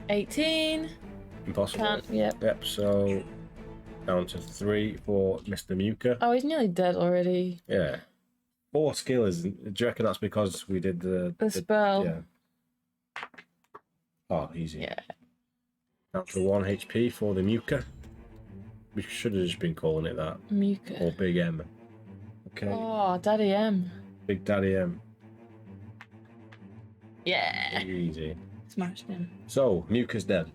18. Impossible. Can't, yep. Yep, so down to 3 for Mr. Muka. Oh, he's nearly dead already. Yeah. 4 skill is. Do you reckon that's because we did the spell? Yeah. Oh, easy. Yeah. Down to 1 HP for the Muka. We should have just been calling it that. Muka. Or Big M. Okay. Oh, Daddy M. Big Daddy M. Yeah. Easy. Smashed him. So, Muka's dead.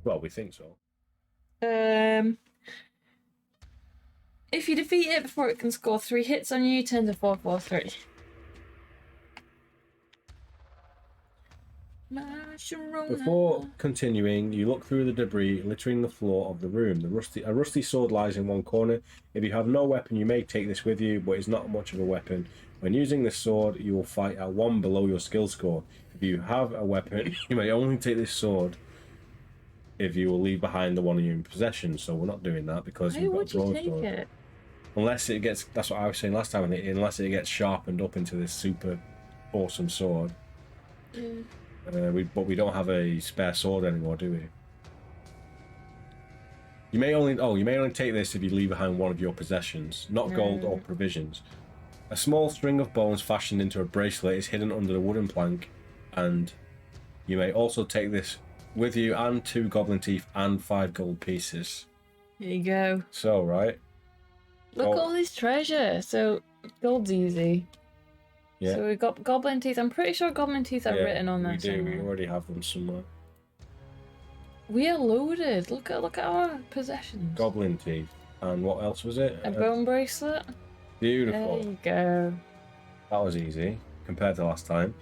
Well, we think so. If you defeat it before it can score 3 hits on you, turn to 4-4-3. Before continuing, you look through the debris littering the floor of the room. A rusty sword lies in one corner. If you have no weapon, you may take this with you, but it's not much of a weapon. When using this sword, you will fight at 1 below your skill score. If you have a weapon, you may only take this sword if you will leave behind the one in your possession. So we're not doing that because Why we've got would a you broad take sword. it? Unless it gets, that's what I was saying last time, unless it gets sharpened up into this super awesome sword. Yeah. But we don't have a spare sword anymore, do we? You may only take this if you leave behind one of your possessions, not gold or provisions. A small string of bones fashioned into a bracelet is hidden under the wooden plank, and you may also take this with you and 2 goblin teeth and 5 gold pieces. Here you go. So, right? Look at all this treasure. So, gold's easy. Yeah. So we've got goblin teeth. I'm pretty sure goblin teeth are written on there. We do. somewhere. We already have them somewhere. We are loaded. Look at our possessions. Goblin teeth. And what else was it? A bone bracelet. Beautiful. There you go. That was easy compared to last time.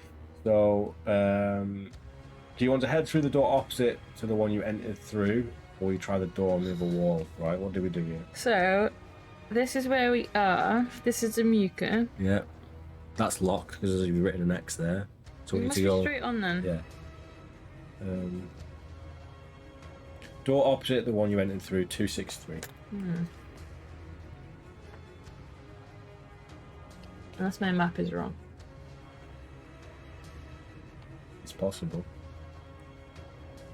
So, do you want to head through the door opposite to the one you entered through, or you try the door on the other wall? Right, what do we do here? So, this is where we are. This is the Muka. Yeah. That's locked because there's written an X there. So we need must to be go straight on then. Yeah. Door opposite the one you entered through, 263. Unless my map is wrong. It's possible.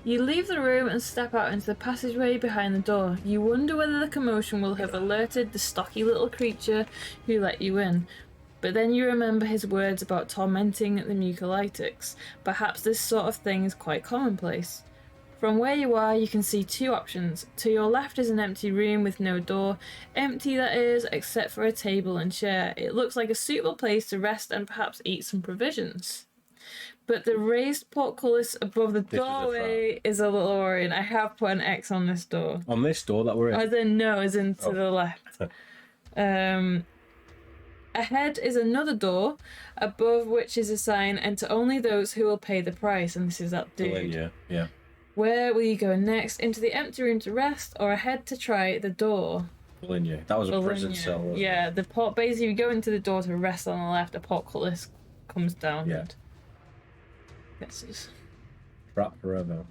You leave the room and step out into the passageway behind the door. You wonder whether the commotion will have alerted the stocky little creature who let you in. But then you remember his words about tormenting the mucolytics. Perhaps this sort of thing is quite commonplace. From where you are, you can see 2 options. To your left is an empty room with no door. Empty, that is, except for a table and chair. It looks like a suitable place to rest and perhaps eat some provisions. But the raised portcullis above the doorway is a little worrying. I have put an X on this door. On this door that we're in? As in, no, as in to the left. Ahead is another door, above which is a sign, enter only those who will pay the price. And this is that dude. Yeah. Where will you go next? Into the empty room to rest, or ahead to try the door? Bologna. That was a prison cell, wasn't Yeah, it? the port. Basically, you go into the door to rest on the left. A portcullis comes down. Yeah. And guesses. Trapped forever.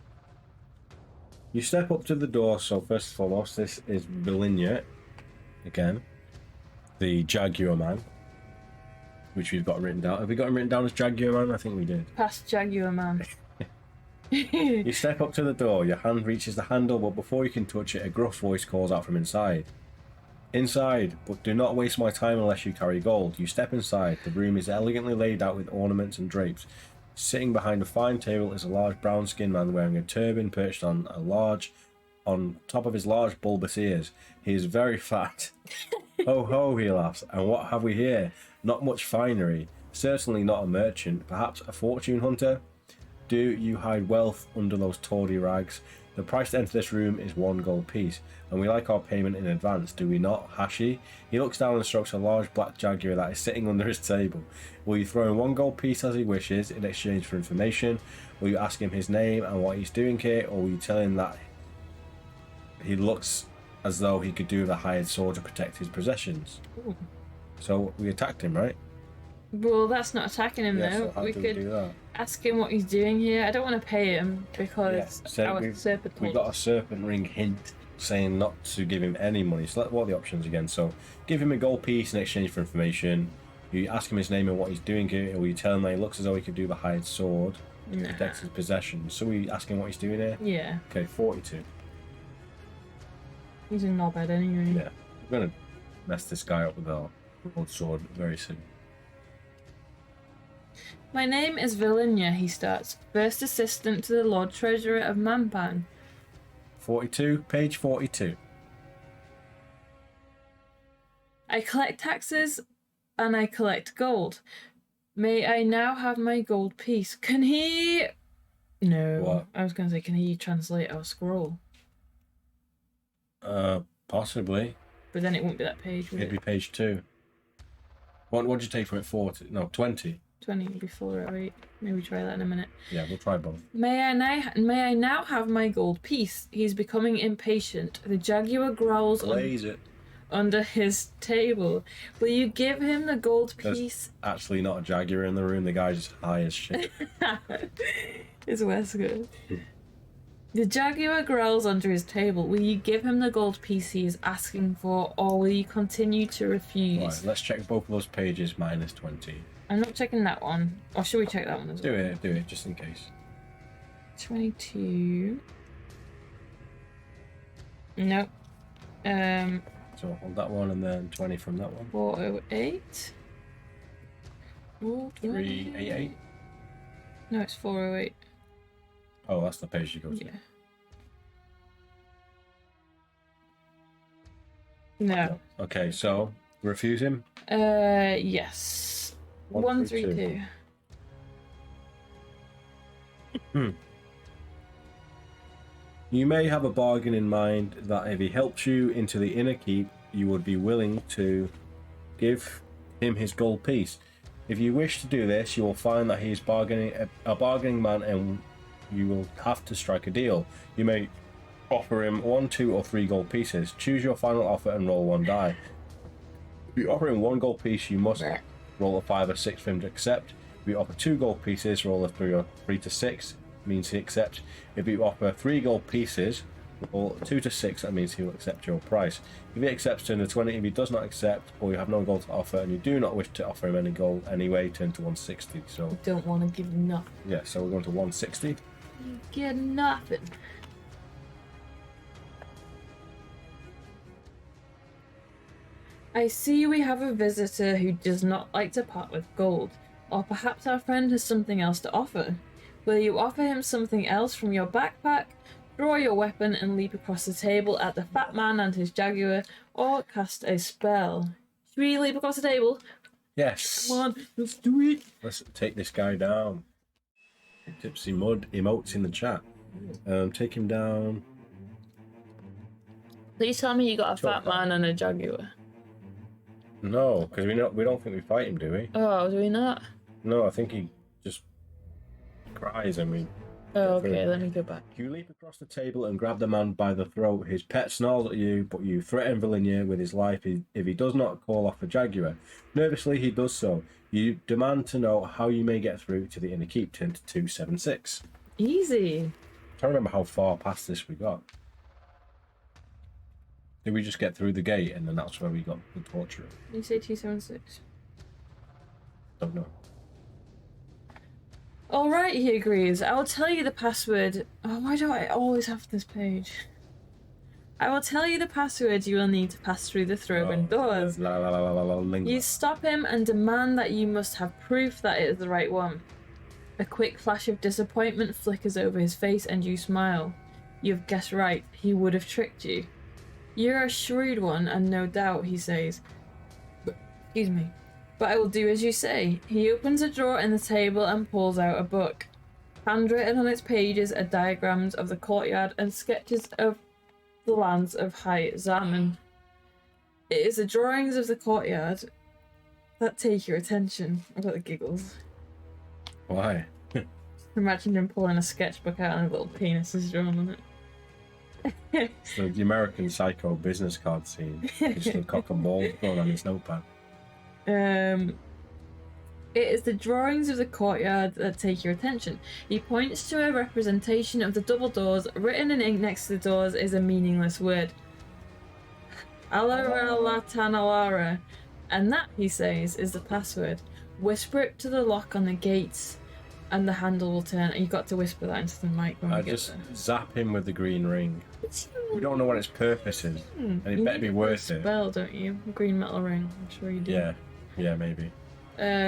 You step up to the door, so first and foremost, this is Bologna. Again. The Jaguar Man. Which we've got written down. Have we got him written down as Jaguar Man? I think we did. Past Jaguar Man. You step up to the door, your hand reaches the handle, but before you can touch it, a gruff voice calls out from inside. Inside, but do not waste my time unless you carry gold. You step inside. The room is elegantly laid out with ornaments and drapes. Sitting behind a fine table is a large brown-skinned man wearing a turban perched on top of his large bulbous ears. He is very fat. Ho ho, he laughs. And what have we here? Not much finery. Certainly not a merchant. Perhaps a fortune hunter? Do you hide wealth under those tawdry rags? The price to enter this room is 1 gold piece, and we like our payment in advance, do we not, Hashi? He looks down and strokes a large black jaguar that is sitting under his table. Will you throw in 1 gold piece as he wishes in exchange for information? Will you ask him his name and what he's doing here, or will you tell him that he looks as though he could do with a hired sword to protect his possessions? Ooh. So we attacked him, right? Well, that's not attacking him, Yeah, though. so how We do could do that? ask him what he's doing here. I don't want to pay him because our serpent We got a serpent ring hint saying not to give him any money. So what are the options again? So give him a gold piece in exchange for information. You ask him his name and what he's doing here, or you tell him that he looks as though he could do the hired sword to protect his possessions. So we ask him what he's doing here? Yeah. Okay, 42. He's a knobhead anyway. Yeah. We're going to mess this guy up with our old sword very soon. My name is Vilinia, he starts. First assistant to the Lord Treasurer of Mampan. 42, page 42. I collect taxes and I collect gold. May I now have my gold piece? Can he... No. What? I was going to say, can he translate our scroll? Possibly. But then it won't be that page, would It'd be it? page 2. What did you take from it? 40? No, 20. 20 before, right? Maybe try that in a minute. Yeah, we'll try both. May I now have my gold piece? He's becoming impatient. The jaguar growls Blaze it. under his table. Will you give him the gold There's piece? actually not a jaguar in the room. The guy's just high as shit. It's Wesker. The jaguar growls under his table. Will you give him the gold piece he is asking for, or will you continue to refuse? Right, let's check both of those pages minus 20. I'm not checking that one. Or should we check that one as well? Do it, just in case. 22. Nope. So hold that one and then 20 from that one. 408. 388. No, it's 408. Oh, that's the page you go to. Yeah. No. Okay, so refuse him. Yes. 132. 132. You may have a bargain in mind that if he helps you into the inner keep, you would be willing to give him his gold piece. If you wish to do this, you will find that he is a bargaining man, and you will have to strike a deal. You may offer him 1, 2, or 3 gold pieces. Choose your final offer and roll 1 die. If you offer him 1 gold piece, you must roll a 5 or 6 for him to accept. If you offer 2 gold pieces, roll a 3 or 3 to 6, means he accepts. If you offer 3 gold pieces, roll 2 to 6, that means he will accept your price. If he accepts, turn to 20. If he does not accept, or you have no gold to offer and you do not wish to offer him any gold anyway, turn to 160. So Don't want to give nothing. yeah, so we're going to 160. You get nothing. I see we have a visitor who does not like to part with gold. Or perhaps our friend has something else to offer. Will you offer him something else from your backpack? Draw your weapon and leap across the table at the fat man and his jaguar, or cast a spell. Should we leap across the table? Yes. Come on, let's do it. Let's take this guy down. Tipsy Mud emotes in the chat. Take him down. Please tell me you got a Sure. fat man and a jaguar. No, because we don't think we fight him, do we? Oh, do we not? No, I think he just cries and we. Oh, okay, let me go back. You leap across the table and grab the man by the throat. His pet snarls at you, but you threaten Valinia with his life if he does not call off a jaguar. Nervously, he does so. You demand to know how you may get through to the inner keep. Turn to 276. Easy. I'm trying to remember how far past this we got. Did we just get through the gate and then that's where we got the torture? You say 276. Don't know. Alright, he agrees. I will tell you the password. Oh, why do I always have this page? I will tell you the password you will need to pass through the Throbin doors. La, la, la, la, la, la, lingua. You stop him and demand that you must have proof that it is the right one. A quick flash of disappointment flickers over his face and you smile. You've guessed right, he would have tricked you. You're a shrewd one, and no doubt, he says. Excuse me. But I will do as you say. He opens a drawer in the table and pulls out a book. Handwritten on its pages are diagrams of the courtyard and sketches of the lands of High Zaman. It is the drawings of the courtyard that take your attention. I've got the giggles. Why? Imagine him pulling a sketchbook out and a little penis is drawn on it. So the American Psycho business card scene. Just a cock and ball going on his notepad. It is the drawings of the courtyard that take your attention. He points to a representation of the double doors. Written in ink next to the doors is a meaningless word. Alara Tanalara. And that, he says, is the password. Whisper it to the lock on the gates and the handle will turn. You've got to whisper that into the mic when we get just there. zap him with the green ring. We don't know what its purpose is. And it better be worth it. Spell, don't you? Green metal ring. I'm sure you do. Yeah, maybe.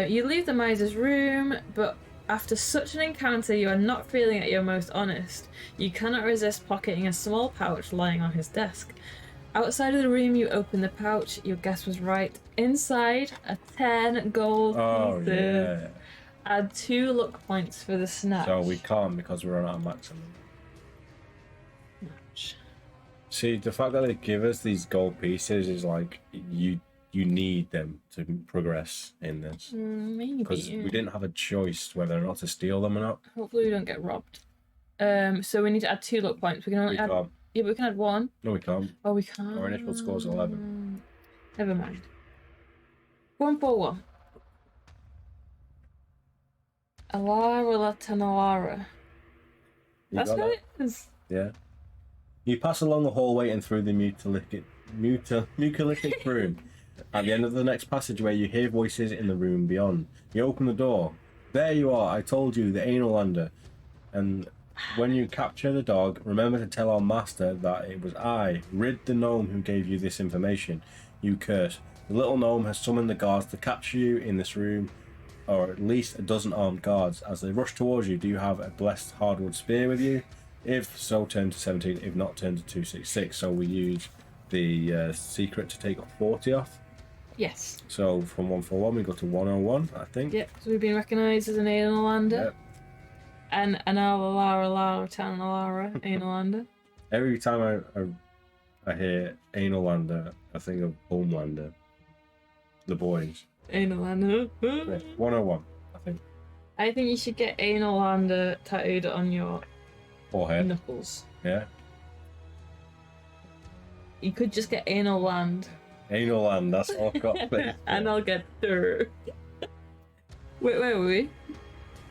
You leave the miser's room, but after such an encounter, you are not feeling at your most honest. You cannot resist pocketing a small pouch lying on his desk. Outside of the room, you open the pouch. Your guess was right. Inside are 10 gold pieces. Yeah. Add 2 luck points for the snatch. So we can't because we're on our maximum. Snatch. See, the fact that they give us these gold pieces is like you need them to progress in this. Maybe. Because we didn't have a choice whether or not to steal them or not. Hopefully we don't get robbed. So we need to add 2 luck points. We can only add... Can't. Yeah, but we can add 1. No, we can't. Oh, we can't. Our initial score's 11. Never mind. 141. Alara Tanalara. That's what it is. Yeah. You pass along the hallway and through the mucolytic room. At the end of the next passageway, you hear voices in the room beyond. You open the door. There you are. I told you, the anal lander. And when you capture the dog, remember to tell our master that it was I, Rid the gnome, who gave you this information. You curse. The little gnome has summoned the guards to capture you in this room, or at least a dozen armed guards. As they rush towards you, do you have a blessed hardwood spear with you? If so, turn to 17. If not, turn to 266. So we use the secret to take 40 off. Yes. So from 141 we go to 101, I think. Yep, so we've been recognised as an anal lander. Yep. And an Alara Tanalara anal lander. Every time I hear anal lander, I think of Homelander. The boys. Anal lander. 101, I think. I think you should get anal lander tattooed on your Forehead. knuckles. Yeah. You could just get anal land. Anal land, that's all I've got. And I'll get there. Wait, where were we?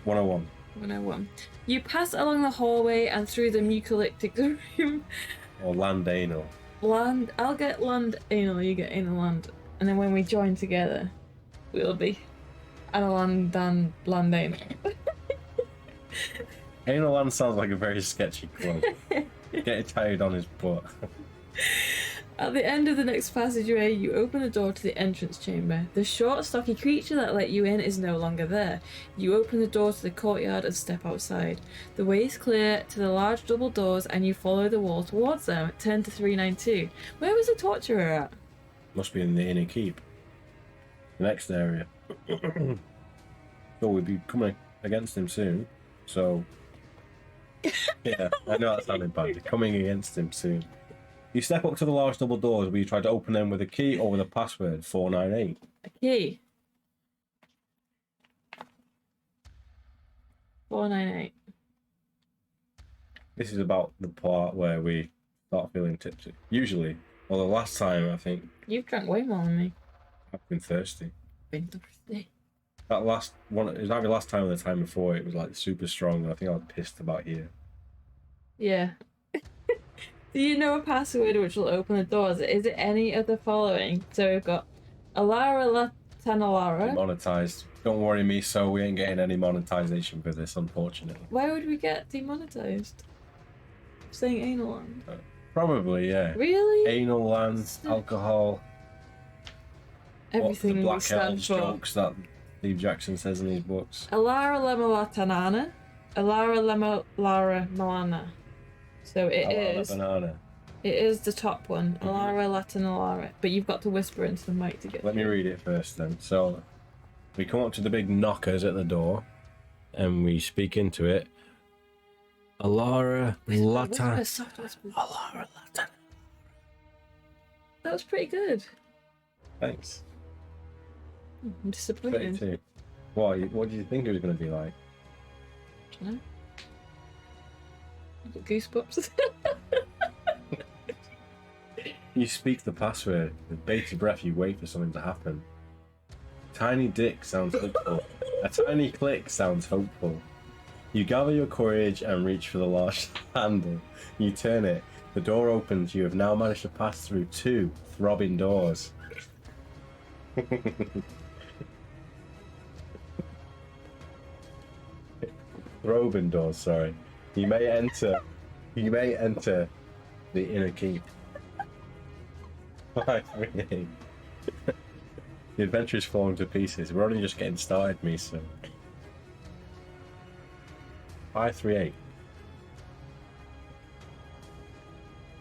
101. 101. You pass along the hallway and through the mucolytic room. Or land anal. Land. I'll get land anal, you get anal land. And then when we join together, we'll be anal land and land anal. Anal land sounds like a very sketchy quote. Get it tied on his butt. At the end of the next passageway, you open the door to the entrance chamber. The short, stocky creature that let you in is no longer there. You open the door to the courtyard and step outside. The way is clear to the large double doors and you follow the wall towards them. Turn to 392. Where was the torturer at? Must be in the inner keep. The next area. So we'll be coming against him soon. So... yeah, I know that sounded bad. Coming against him soon. You step up to the large double doors where you try to open them with a key or with a password, 498. A key. 498. This is about the part where we start feeling tipsy. Usually. Well, the last time, I think... You've drank way more than me. I've been thirsty. Been thirsty. That last one, it was either last time or the time before, it was like super strong. I think I was pissed about here. Yeah. Do you know a password which will open the doors? Is it any of the following? So we've got Alara Tanalara. Demonetized. Don't worry me, so we ain't getting any monetization for this, unfortunately. Why would we get demonetized? Saying anal land. Probably, yeah. Really? Anal lands, alcohol. Everything the we black stand elves for. jokes that Steve Jackson says in his books. Alara Lemala Tanana. Alara Lemala Malana. So it is. Banana. It is the top one. Alara Latin Alara. But you've got to whisper into the mic to get. Let me read it first then. So, We come up to the big knockers at the door, and we speak into it. Alara Latan. Alara Latan. That was pretty good. Thanks. I'm disappointed. 32. What did you think it was going to be like? I don't know. I've got goosebumps. You speak the password. With bated breath, you wait for something to happen. Tiny dick sounds hopeful. A tiny click sounds hopeful. You gather your courage and reach for the large handle. You turn it. The door opens. You have now managed to pass through 2 throbbing doors. Throbbing doors, sorry. You may enter the inner keep. 538. The adventure is falling to pieces. We're only just getting started, Misa. 538.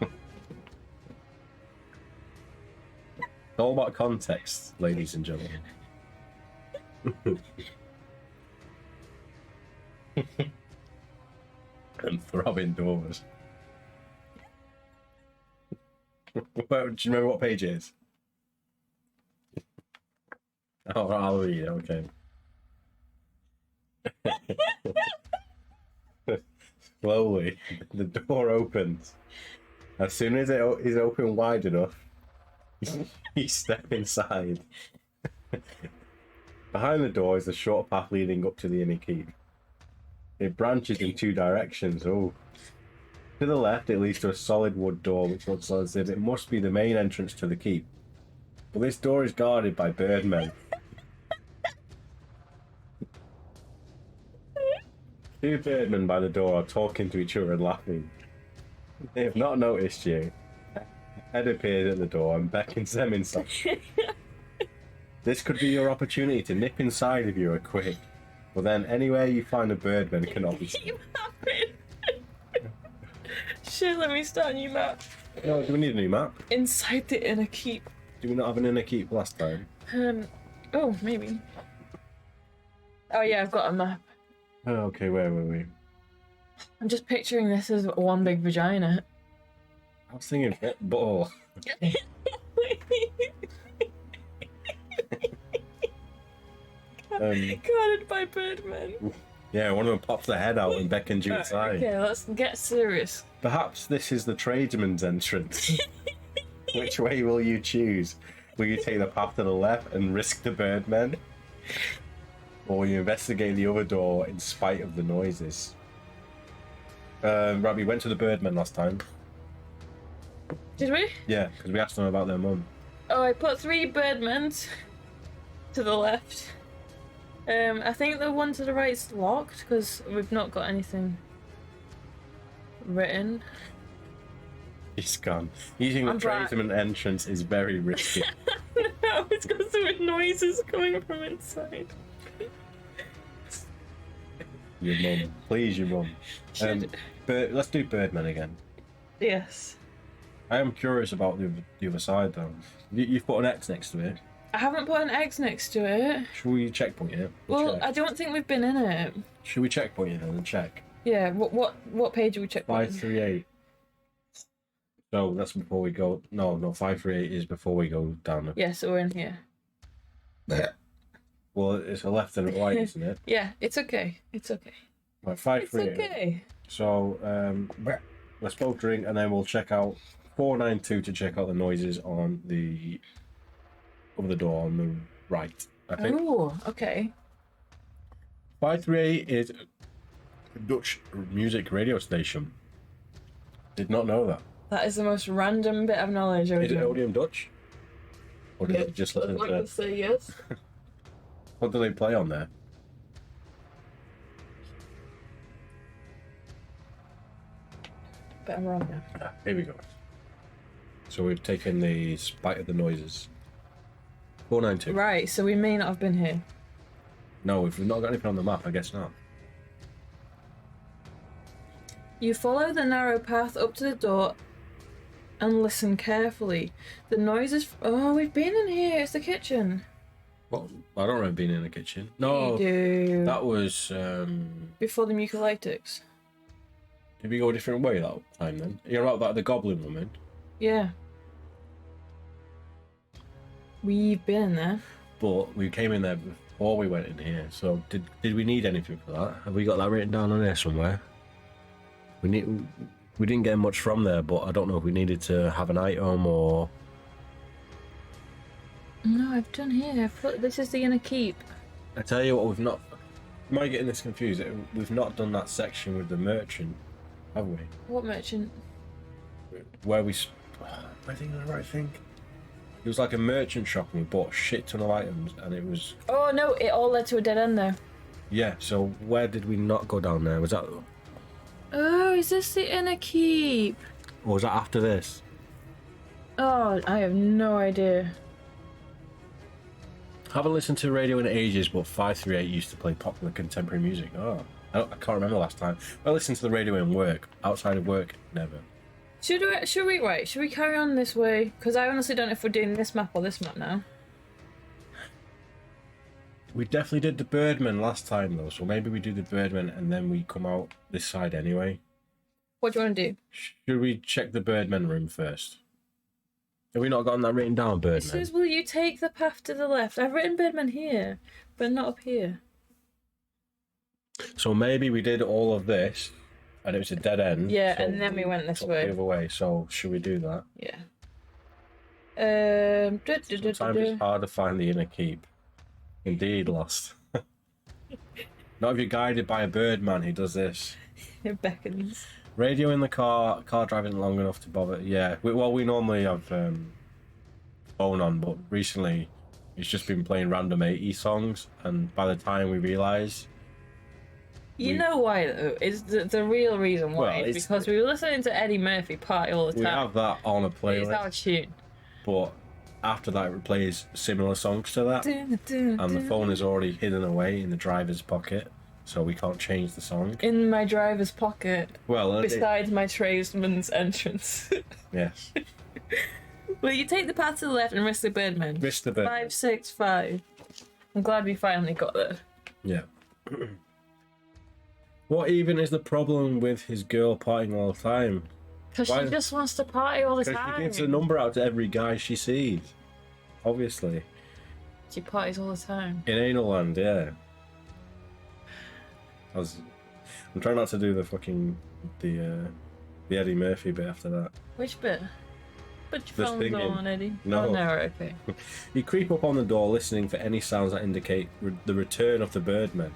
It's all about context, ladies and gentlemen. And throbbing doors. Do you remember what page it is? Oh, I'll read it, okay. Slowly, the door opens. As soon as it is open wide enough, you step inside. Behind the door is a short path leading up to the inner keep. It branches in 2 directions. Oh. To the left, it leads to a solid wood door, which looks as if it must be the main entrance to the keep. But this door is guarded by birdmen. 2 birdmen by the door are talking to each other and laughing. They have not noticed you. Head appears at the door and beckons them inside. This could be your opportunity to nip inside if you are quick. But then anywhere you find a birdman can obviously... Shit, let me start a new map. No, do we need a new map? Inside the inner keep. Do we not have an inner keep last time? Oh, maybe. Oh yeah, I've got a map. Oh, okay, where were we? I'm just picturing this as one big vagina. I was thinking ball. Guarded by birdmen. Yeah, one of them pops their head out and beckons you inside. Okay, let's get serious. Perhaps this is the tradesman's entrance. Which way will you choose? Will you take the path to the left and risk the birdmen? Or will you investigate the other door in spite of the noises? Right, we went to the birdmen last time. Did we? Yeah, because we asked them about their mum. Oh, I put 3 birdmen to the left. I think the one to the right is locked because we've not got anything written. He's gone. Using the tradesman entrance is very risky. No, it's because there were noises coming from inside. Your mum. Please, your mum. Let's do birdmen again. Yes. I am curious about the other side though. You've put an X next to it. I haven't put an X next to it. Should we checkpoint it? Well, check. I don't think we've been in it. Should we checkpoint it then and check? Yeah. What page are we checkpointing? 538. So that's before we go. No, 538 is before we go down. Yeah, so we're in here. Well, it's a left and a right, isn't it? Yeah, it's okay. It's okay. Right, 538. It's okay. So let's both drink and then we'll check out 492 to check out the noises on the door on the right, I think. Oh, okay. 538 is a Dutch music radio station. Did not know that. That is the most random bit of knowledge. Is it Odium Dutch? Or did it just listen I'd like to... to say yes. What do they play on there? But I'm wrong now. Here we go. So we've taken the spite of the noises. 492. Right, so we may not have been here. No, if we've not got anything on the map, I guess not. You follow the narrow path up to the door and listen carefully. The noises... Oh, we've been in here. It's the kitchen. Well, I don't remember being in the kitchen. No, You do. that was. Before the mucolytics. Did we go a different way that time then? You're about like the goblin woman. Yeah. We've been there. But we came in there before we went in here. So did we need anything for that? Have we got that written down on there somewhere? We didn't get much from there, but I don't know if we needed to have an item or. No, I've done here. This is the inner keep. I tell you what, we've not. Am I getting this confused? We've not done that section with the merchant, have we? What merchant? Where we. Am I thinking the right thing? It was like a merchant shop and we bought a shit ton of items and it was. Oh no, it all led to a dead end though. Yeah, so where did we not go down there? Was that. Oh, is this the inner keep? Or was that after this? Oh, I have no idea. Haven't listened to radio in ages, but 538 used to play popular contemporary music. Oh, I can't remember last time. I listened to the radio in work. Outside of work, never. Should we carry on this way? Because I honestly don't know if we're doing this map or this map now. We definitely did the Birdman last time though, so maybe we do the Birdman and then we come out this side anyway. What do you want to do? Should we check the Birdman room first? Have we not gotten that written down, It Birdman? says, will you take the path to the left? I've written Birdman here, but not up here. So maybe we did all of this and it was a dead end. Yeah, so and then we went this took way. The other way, so should we do that? Yeah. Sometimes it's hard to find the inner keep. Indeed, lost. Not if you're guided by a Birdman who does this. It beckons. Radio in the car driving long enough to bother. Yeah, we normally have phone on, but recently it's just been playing random 80s songs, and by the time we realise. You know why though? Is the real reason why? Well, is because we were listening to Eddie Murphy Party all the We time. have that on a It's playlist, our tune. but after that it plays similar songs to that, and the phone is already hidden away in the driver's pocket, so we can't change the song. In my driver's pocket, Well, besides my tradesman's entrance. yes. Will you take the path to the left and risk the Birdman? Risk the Birdman. 565. I'm glad we finally got there. Yeah. What even is the problem with his girl partying all the time? Because Why- she just wants to party all the Because time. she gives a number out to every guy she sees. Obviously. She parties all the time. In anal land, yeah. I'm trying not to do the fucking the Eddie Murphy bit after that. Which bit? Put your The phone singing. on, Eddie. No. Oh, no, right, okay. You creep up on the door listening for any sounds that indicate the return of the Birdmen.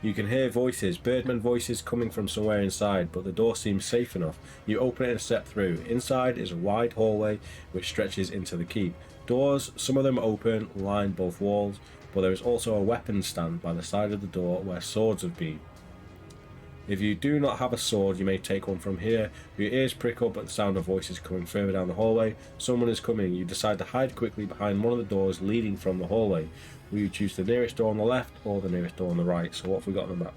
You can hear voices, Birdman voices coming from somewhere inside, but the door seems safe enough. You open it and step through. Inside is a wide hallway which stretches into the keep. Doors, some of them open, line both walls, but there is also a weapons stand by the side of the door where swords have been. If you do not have a sword, you may take one from here. Your ears prick up at the sound of voices coming further down the hallway. Someone is coming. You decide to hide quickly behind one of the doors leading from the hallway. Will you choose the nearest door on the left or the nearest door on the right? So what have we got on the map?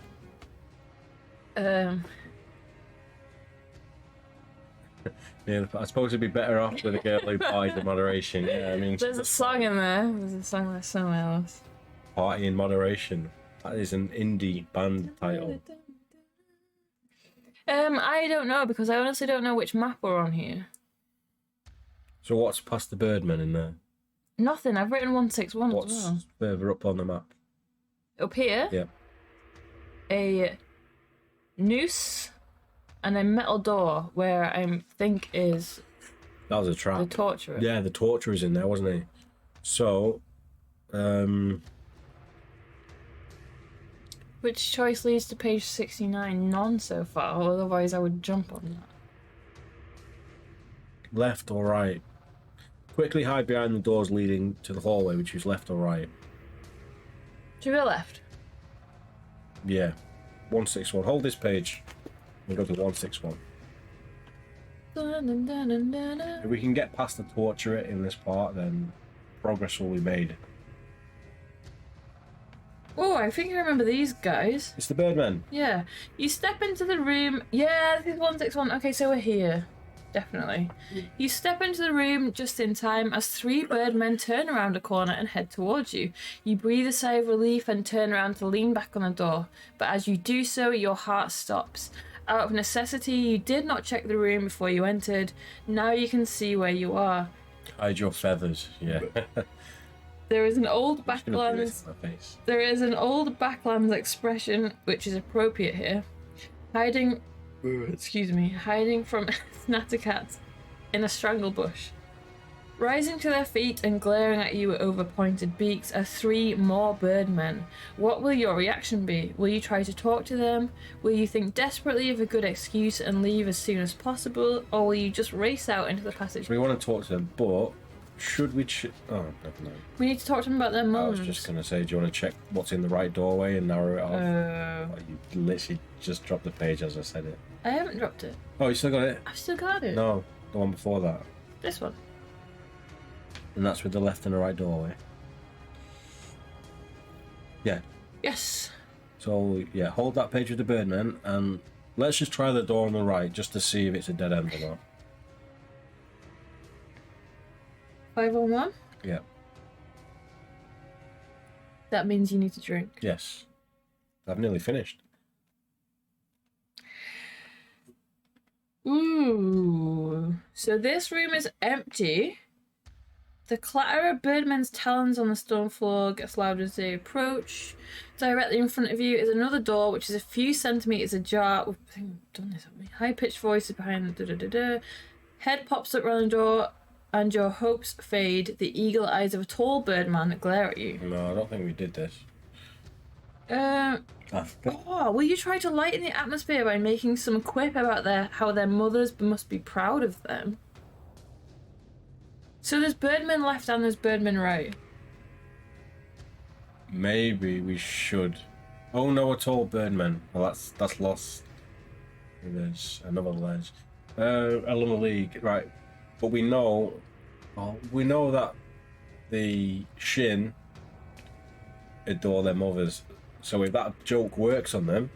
Yeah, I suppose it'd be better off with a girl who parties in moderation. Yeah, I mean, There's a song in there. There's a song there somewhere else. party in moderation. That is an indie band title. I don't know because I honestly don't know which map we're on here. So what's past the Birdman in there? Nothing. I've written 161 What's as well. further up on the map? Up here, Yeah. a noose and a metal door where I think is That was a the trap. torturer. Yeah, the torturer's in there, wasn't he? So, Which choice leads to page 69? None so far, otherwise I would jump on that. left or right? Quickly hide behind the doors leading to the hallway, which is left or right. Should we go left? Yeah. 161. Hold this page and go to 161. If we can get past the torturer in this part, then progress will be made. Oh, I think I remember these guys. It's the Birdman. Yeah. You step into the room. Yeah, this is 161. Okay, so we're here. Definitely. You step into the room just in time as 3 birdmen turn around a corner and head towards you. You breathe a sigh of relief and turn around to lean back on the door, but as you do so, your heart stops. Out of necessity, you did not check the room before you entered. Now you can see where you are. Hide your feathers, yeah. There is an old I'm just gonna do this backlands. in my face. There is an old backlands expression which is appropriate here. Hiding from Snattercats in a strangle bush. Rising to their feet and glaring at you with over-pointed beaks are 3 more birdmen. What will your reaction be? Will you try to talk to them? Will you think desperately of a good excuse and leave as soon as possible? Or will you just race out into the passage? We want to talk to them, but should we oh, never mind. We need to talk to them about their I mums. was just going to say, do you want to check what's in the right doorway and narrow it off? Oh, You literally just dropped the page as I said it. I haven't dropped it. Oh, you still got it? I've still got it. No, the one before that. This one. And that's with the left and the right doorway. Yeah. Yes. So, yeah, hold that page with the birdman and let's just try the door on the right just to see if it's a dead end or not. 501? Yeah. That means you need to drink. Yes. I've nearly finished. Ooh. So this room is empty. The clatter of birdmen's talons on the stone floor gets louder as they approach. Directly in front of you is another door, which is a few centimetres ajar. I think we've done this, haven't we? High-pitched voices behind the Head pops up round the door, and your hopes fade. The eagle eyes of a tall birdman glare at you. No, I don't think we did this. Will you try to lighten the atmosphere by making some quip about how their mothers must be proud of them? So there's birdmen left and there's birdmen right. Maybe we should. Oh no, a tall birdman. Well, that's lost. There's another ledge. Along the league, right? But we know that the Shin adore their mothers. So if that joke works on them,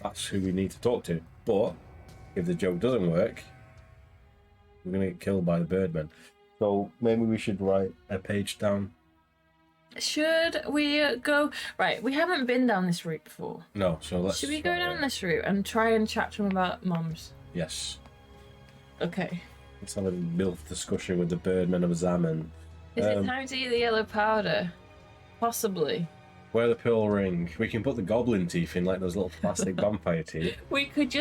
that's who we need to talk to. But if the joke doesn't work, we're gonna get killed by the birdmen. So maybe we should write a page down. Should we go... Right, we haven't been down this route before. No, so let's... Should we go down this route and try and chat to them about mums? Yes. Okay. Let's have a MILF discussion with the birdmen of Zaman. Is it time to eat the yellow powder? Possibly. Wear the pearl ring. We can put the goblin teeth in like those little plastic vampire teeth. We could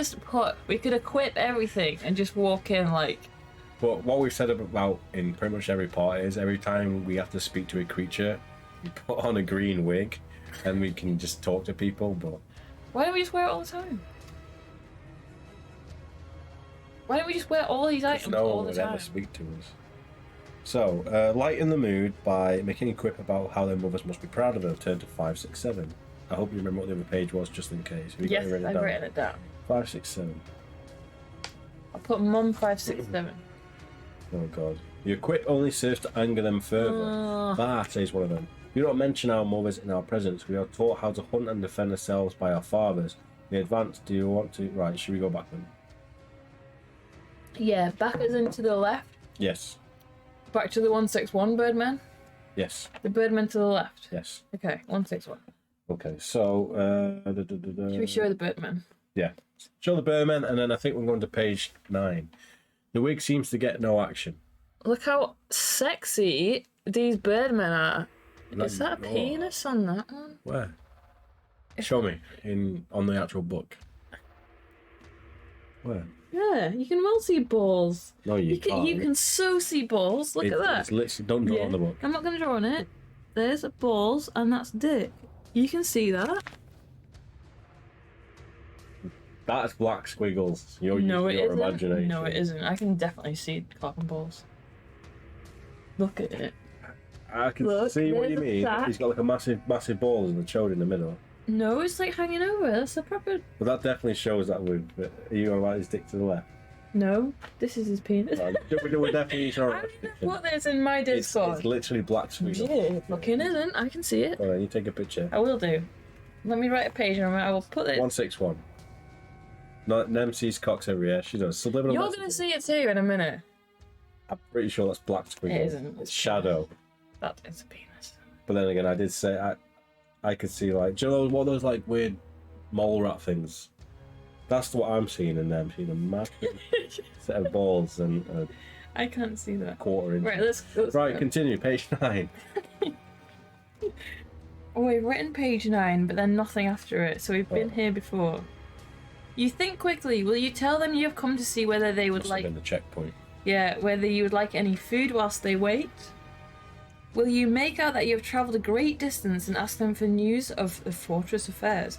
equip everything and just walk in like... But what we've said about in pretty much every part is every time we have to speak to a creature, we put on a green wig and we can just talk to people, but... Why don't we just wear it all the time? Why don't we just wear all these items no all one the would time? ever speak to us. So, lighten the mood by making a quip about how their mothers must be proud of them. Turn to 567. I hope you remember what the other page was, just in case. Have you Yes, got it I've written it down. 567. I'll put mum 567. Oh god. Your quip only serves to anger them further. Bah, says one of them. Do not mention our mothers in our presence. We are taught how to hunt and defend ourselves by our fathers. In advance, do you want to... Right, should we go back then? Yeah, back as into the left. Yes. Back to the 161 birdmen. Yes. The birdmen to the left. Yes. Okay, 161. Okay, so... Should we show the birdmen? Yeah. Show the birdmen, and then I think we're going to page 9. The wig seems to get no action. Look how sexy these birdmen are. Is that a Oh. penis on that one? Where? Show me on the actual book. Where? Yeah, you can well see balls. No, you can't. You can so see balls. Look at that. It's literally, don't draw on the book. I'm not going to draw on it. There's balls, and that's dick. You can see that. That's black squiggles. You're No, it using your isn't. imagination. No, it isn't. I can definitely see cock and balls. Look at it. I can Look, see what you there's a mean. sack. He's got like a massive balls and the chode in the middle. No, it's like hanging over. That's a proper... But that definitely shows that wig. But are you alright his dick to the left? No, this is his penis. We're definitely using our I imagination. didn't put this in my It's Discord. literally black squiggles. Yeah, it fucking isn't. I can see it. Alright, you take a picture. I will do. Let me write a page and I will put it... 161. Nem sees cocks every year. She does. Subliminal You're messaging. gonna see it too in a minute. I'm pretty sure that's black squiggle. It isn't. It's shadow. That is a penis. But then again, I did say I could see like, do you know what those like weird mole rat things? That's what I'm seeing in them. Seeing a massive set of balls and a I can't see that. quarter inch. Right, let's Right, go. continue. Page 9. Oh, we've written page 9, but then nothing after it, so we've been Oh. here before. You think quickly. Will you tell them you have come to see whether they would Must have like... been the checkpoint. Yeah, whether you would like any food whilst they wait? Will you make out that you have travelled a great distance and ask them for news of the fortress affairs?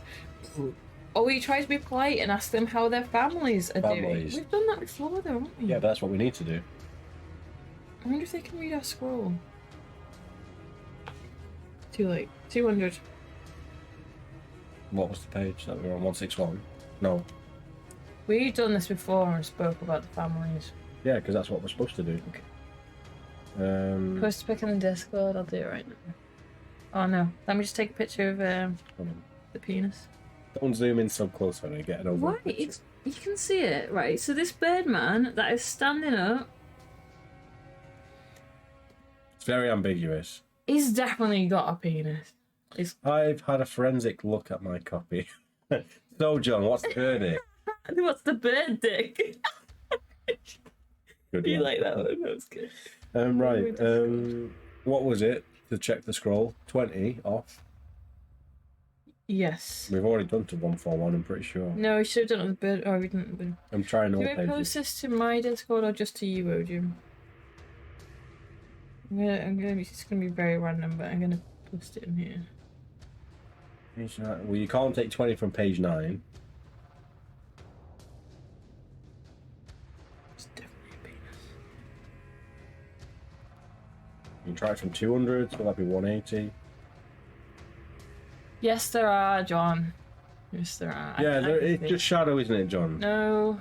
Or will you try to be polite and ask them how their families are doing? Families. We've done that before though, haven't we? Yeah, but that's what we need to do. I wonder if they can read our scroll. Too late. 200. What was the page that we were on? 161? No. We've done this before and spoke about the families. Yeah, because that's what we're supposed to do. Okay. Supposed to pick on the Discord, I'll do it right now. Oh no, let me just take a picture of Hold on. the penis. Don't zoom in so close when I get it over. Right, it's, you can see it, right? So this Birdman that is standing up It's very ambiguous. he's definitely got a penis. I've had a forensic look at my copy. So, John, what's the verdict? What's the bird dick? Good You one. like that one? That was good. Right. What was it to check the scroll? 20 off. Yes. We've already done to 141, I'm pretty sure. No, we should have done it with the bird. Oh, we didn't. I'm trying all Do we pages. post this to my Discord or just to you, Ojim? It's gonna be very random, but I'm gonna post it in here. Page 9. Well, you can't take 20 from page 9. It's definitely a penis. You can try it from 200, so that'd be 180. Yes, there are, John. Yes, there are. Yeah, I can it's see. just shadow, isn't it, John? No.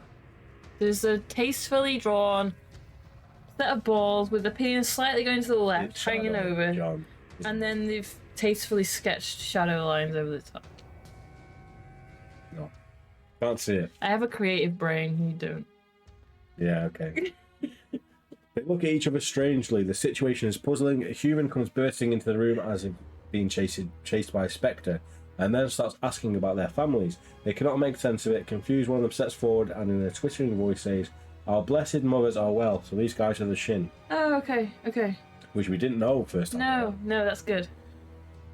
There's a tastefully drawn set of balls with the penis slightly going to the left, It's hanging shadow, over, John. and then they've tastefully sketched shadow lines over the top. No. Can't see it. I have a creative brain, you don't. Yeah, okay. They look at each other strangely. The situation is puzzling. A human comes bursting into the room as if being chased by a spectre, and then starts asking about their families. They cannot make sense of it. Confused, one of them steps forward and in a twittering voice says, "Our blessed mothers are well, so these guys are the Shin." Oh, okay. Which we didn't know first time. No, that's good.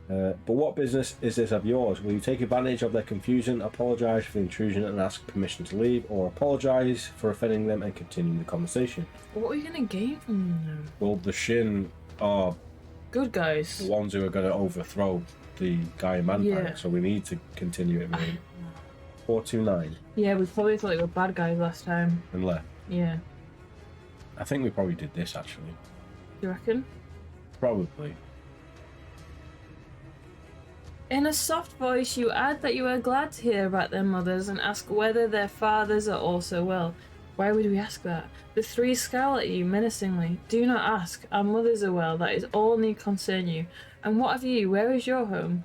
But what business is this of yours? Will you take advantage of their confusion, apologise for the intrusion and ask permission to leave, or apologise for offending them and continue the conversation? What are you gonna gain from them, though? Well, the Shin are Good guys. the ones who are going to overthrow the guy in Manpire, Yeah. so we need to continue it moving. 429 Yeah, we probably thought they were bad guys last time. and left. Yeah. I think we probably did this actually. You reckon? Probably. In a soft voice, you add that you are glad to hear about their mothers and ask whether their fathers are also well. Why would we ask that? The three scowl at you menacingly. Do not ask. Our mothers are well. That is all need concern you. And what of you? Where is your home?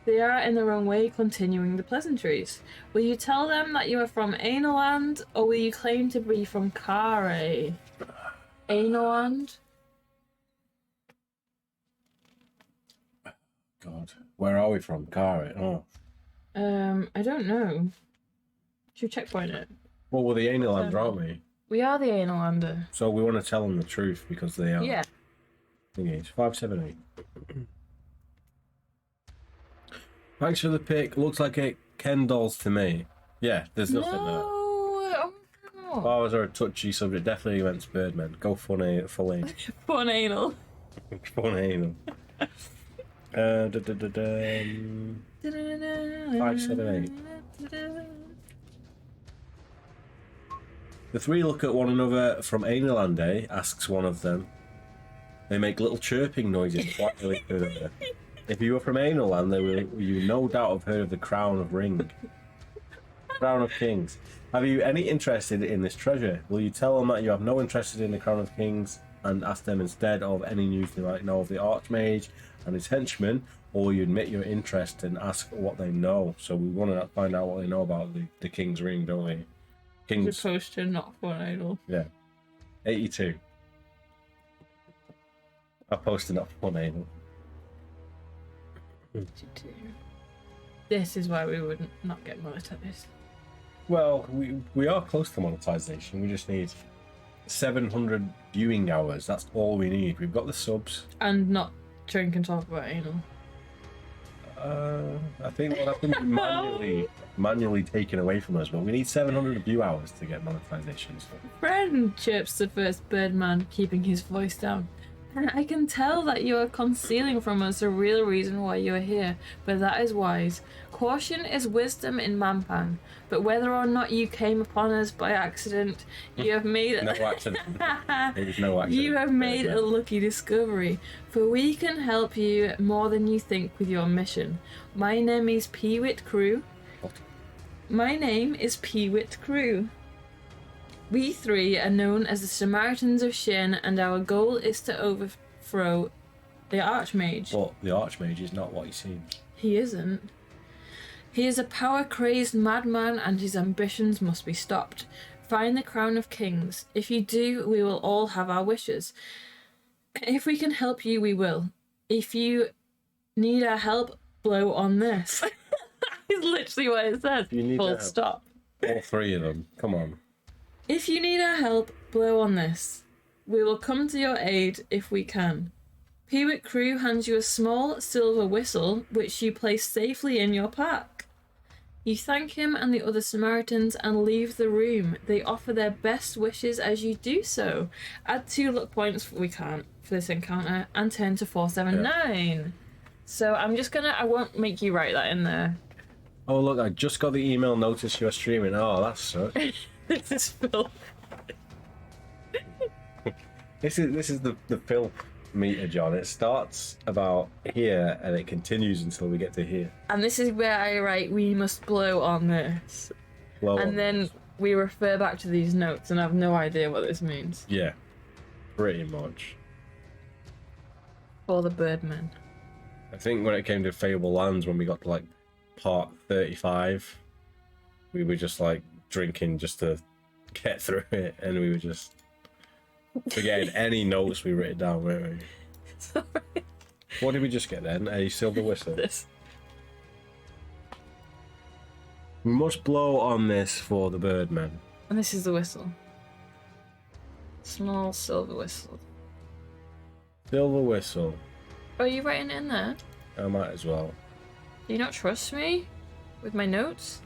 They are in their own way continuing the pleasantries. Will you tell them that you are from Analand, or will you claim to be from Kare? Analand? God, where are we from? Kare. Oh. I don't know. Should we checkpoint it? Well, we're the Analand, aren't we? We are the Analander. So we want to tell them the truth because they are. Yeah. Thingies. 578. Thanks for the pick. Looks like it Ken dolls to me. Yeah, there's nothing there. Oh, no. Flowers are a touchy subject, definitely against Birdmen. Go full anal. Fun anal. Full anal. 578. The three look at one another from Analand, asks one of them. They make little chirping noises quietly further. If you were from Analand, you no doubt have heard of the Crown of Ring. Crown of Kings. Have you any interest in this treasure? Will you tell them that you have no interest in the Crown of Kings and ask them instead of any news they might know of the Archmage and his henchmen, or you admit your interest and ask what they know. So we want to find out what they know about the King's Ring, don't we? The poster, not for an idol. Yeah. 82. I posted not for an idol. 82. This is why we would not get monetized. Well, we are close to monetization. We just need 700 viewing hours. That's all we need. We've got the subs. And not drink and talk about anal. I think what happened manually taken away from us, but we need 700 view hours to get monetization. So. Friend, chirps the first birdman, keeping his voice down. I can tell that you are concealing from us the real reason why you are here, but that is wise. Caution is wisdom in Mampang, but whether or not you came upon us by accident, you have made No accident. It was no accident. You have made a lucky discovery, for we can help you more than you think with your mission. My name is Peewit Crew. What? My name is Peewit Crew. We three are known as the Samaritans of Shin, and our goal is to overthrow the Archmage. But the Archmage is not what he seems. He isn't. He is a power-crazed madman, and his ambitions must be stopped. Find the Crown of Kings. If you do, we will all have our wishes. If we can help you, we will. If you need our help, blow on this. It's literally what it says. You need Full our stop. All three of them. Come on. If you need our help, blow on this. We will come to your aid if we can. Peewit Crew hands you a small silver whistle, which you place safely in your pack. You thank him and the other Samaritans and leave the room. They offer their best wishes as you do so. Add 2 luck points, we can't, for this encounter, and turn to 479. Yeah. So I won't make you write that in there. Oh look, I just got the email notice you're streaming. Oh, that sucks. This is filth. This is the filth meter, John. It starts about here and it continues until we get to here. And this is where I write, we must blow on this. Blow and on then this. We refer back to these notes and I have no idea what this means. Yeah, pretty much. For the Birdmen. I think when it came to Fable Lands, when we got to like part 35, we were just like drinking just to get through it, and we were just forgetting any notes we written down, weren't we? Sorry. What did we just get then? A silver whistle. This. We must blow on this for the Birdmen. And this is the whistle. Small silver whistle. Silver whistle. Oh, are you writing it in there? I might as well. Do you not trust me with my notes?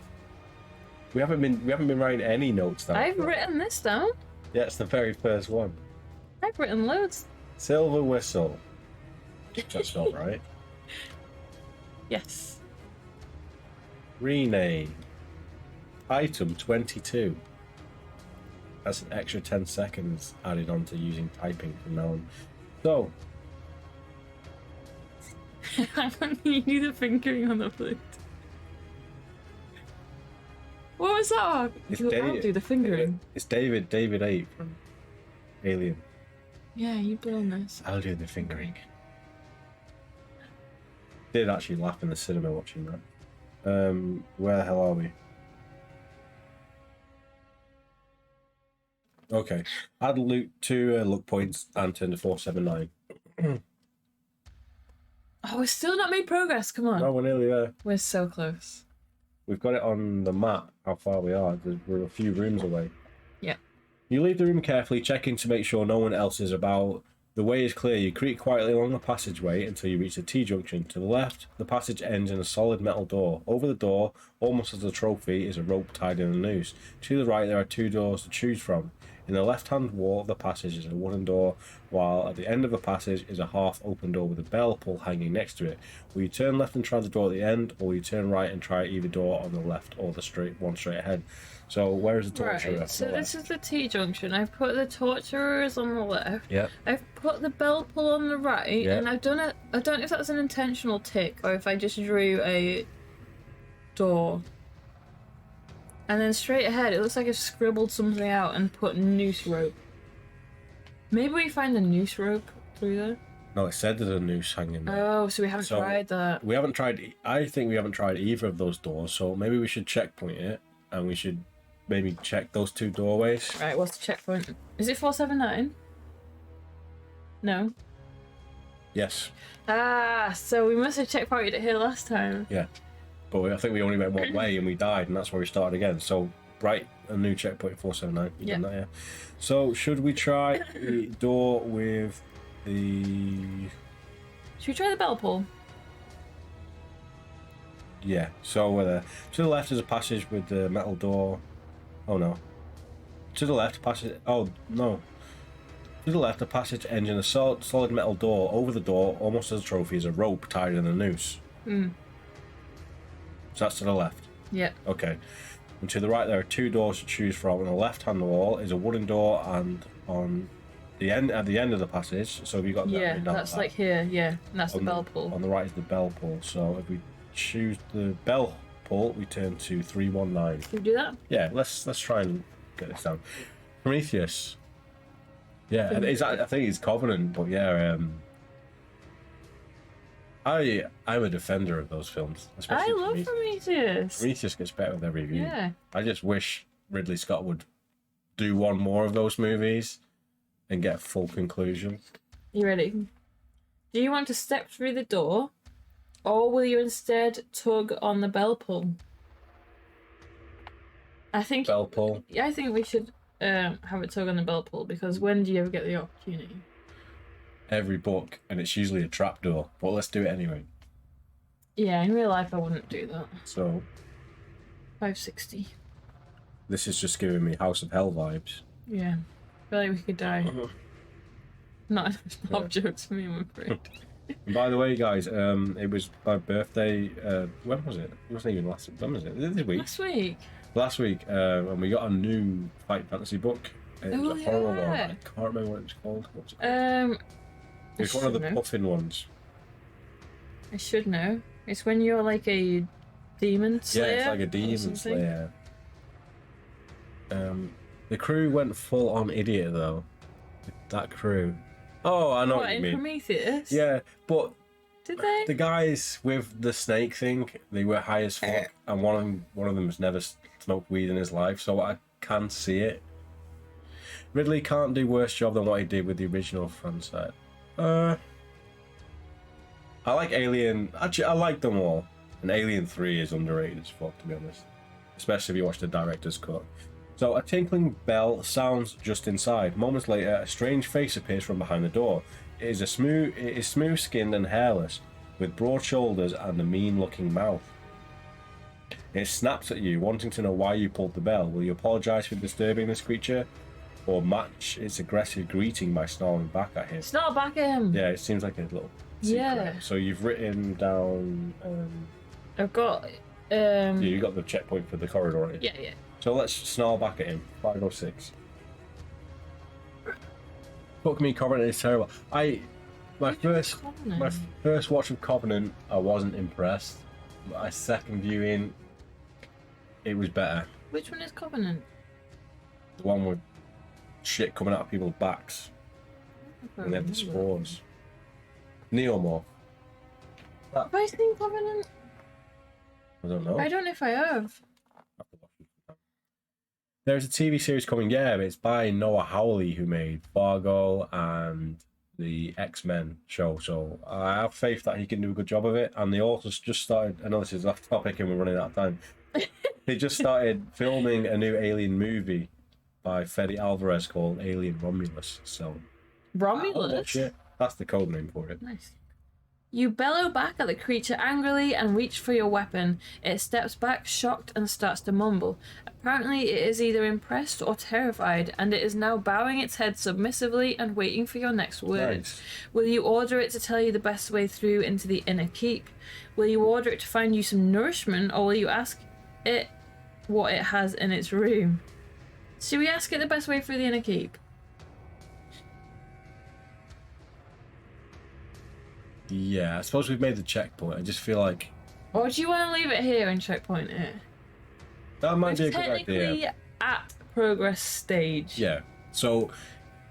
We haven't been writing any notes down. I've written this down. Yeah, it's the very first one. I've written loads. Silver whistle. That's not right. Yes. Rename. Item 22. That's an extra 10 seconds added on to using typing from now on. So. You need the fingering on the flute. What was that? I'll do the fingering. It's David 8 from Alien. Yeah, you blow on this. I'll do the fingering. Did actually laugh in the cinema watching that. Where the hell are we? Okay. Add loot to luck points and turn to 479. Oh, we're still not made progress. Come on. Oh, we're nearly there. We're so close. We've got it on the map, how far we are. We're a few rooms away. Yeah. You leave the room carefully, checking to make sure no one else is about. The way is clear. You creak quietly along the passageway until you reach the T-junction. To the left, the passage ends in a solid metal door. Over the door, almost as a trophy, is a rope tied in a noose. To the right, there are 2 doors to choose from. In the left-hand wall of the passage is a wooden door, while at the end of the passage is a half-open door with a bell pull hanging next to it. Will you turn left and try the door at the end, or will you turn right and try either door on the left or the one straight ahead? So where is the torturer? Right, so this is the T-junction. I've put the torturers on the left. Yep. I've put the bell pull on the right, Yep. and I've done it. I don't know if that's an intentional tick or if I just drew a door. And then straight ahead, it looks like I've scribbled something out and put noose rope. Maybe we find the noose rope through there. No, it said there's a noose hanging there. Oh, so we haven't tried that. We haven't tried. I think we haven't tried either of those doors. So maybe we should checkpoint it, and we should maybe check those 2 doorways. Right, what's the checkpoint? Is it 479? No. Yes. Ah, so we must have checkpointed it here last time. Yeah. But I think we only went one way and we died, and that's where we started again. So, right, a new checkpoint 479. You done that, yeah. So, should we try the door with the... Should we try the bell pull? Yeah, so to the left is a passage with the metal door. Oh, no. To the left, passage... Oh, no. To the left, a passage ends in a solid metal door. Over the door, almost as a trophy, is a rope tied in a noose. Hmm. So that's to the left. Yeah. Okay. And to the right, there are 2 doors to choose from. On the left-hand wall is a wooden door, and on the end, at the end of the passage. So have you got that? Yeah, that's like here. Yeah, and that's the bell pull. On the right is the bell pull. So if we choose the bell pull, we turn to 319. Can we do that? Yeah, let's try and get this down. Prometheus. Yeah, I think it's Covenant, but yeah, I'm a defender of those films. I love Prometheus. Prometheus gets better with every view. Yeah. I just wish Ridley Scott would do one more of those movies and get a full conclusion. You ready? Do you want to step through the door, or will you instead tug on the bell pull? I think Bell pull. I think we should have a tug on the bell pull, because when do you ever get the opportunity? Every book, and it's usually a trapdoor. But let's do it anyway. Yeah, in real life I wouldn't do that. So 560. this is just giving me House of Hell vibes. Yeah. I feel like we could die. Not enough jokes for me, I'm afraid. And by the way, guys, it was my birthday. When was it? It wasn't even last. When was it? This week. Last week. Last week, and we got a new Fight Fantasy book. It was a horror one. I can't remember what it's called. What's it called? It's one of the puffin ones. I should know. It's when you're like a demon slayer. Yeah, it's like a demon slayer. The crew went full on idiot though. That crew. Oh, I know what you mean. Prometheus? Yeah, but did they? The guys with the snake thing, they were high as fuck, and one of them has never smoked weed in his life, so I can see it. Ridley can't do worse job than what he did with the original franchise. I like Alien. Actually, I like them all. And Alien 3 is underrated as fuck, to be honest. Especially if you watch the director's cut. So, a tinkling bell sounds just inside. Moments later, a strange face appears from behind the door. It is smooth-skinned and hairless, with broad shoulders and a mean-looking mouth. It snaps at you, wanting to know why you pulled the bell. Will you apologise for disturbing this creature, or match its aggressive greeting by snarling back at him? Snarl back at him! Yeah, it seems like a little secret. Yeah. So you've written down... I've got... Yeah, you got the checkpoint for the corridor, haven't you? Yeah. So let's snarl back at him. 506. Fuck me, Covenant is terrible. My first watch of Covenant, I wasn't impressed. My second viewing, it was better. Which one is Covenant? The one with shit coming out of people's backs. And they have the spores. Neomorph. Have I seen Covenant? I don't know. I don't know if I have. There's a TV series coming, yeah, it's by Noah Hawley, who made Fargo and the X-Men show, so I have faith that he can do a good job of it. And the authors just started, I know this is off topic and we're running out of time, they just started filming a new Alien movie by Fede Alvarez called Alien Romulus, so... Romulus? That's the code name for it. Nice. You bellow back at the creature angrily and reach for your weapon. It steps back, shocked, and starts to mumble. Apparently, it is either impressed or terrified, and it is now bowing its head submissively and waiting for your next word. Nice. Will you order it to tell you the best way through into the inner keep? Will you order it to find you some nourishment, or will you ask it what it has in its room? Should we ask it the best way through the inner keep? Yeah, I suppose we've made the checkpoint. I just feel like... Or do you want to leave it here and checkpoint it? That might be a good technically idea. at progress stage. Yeah, so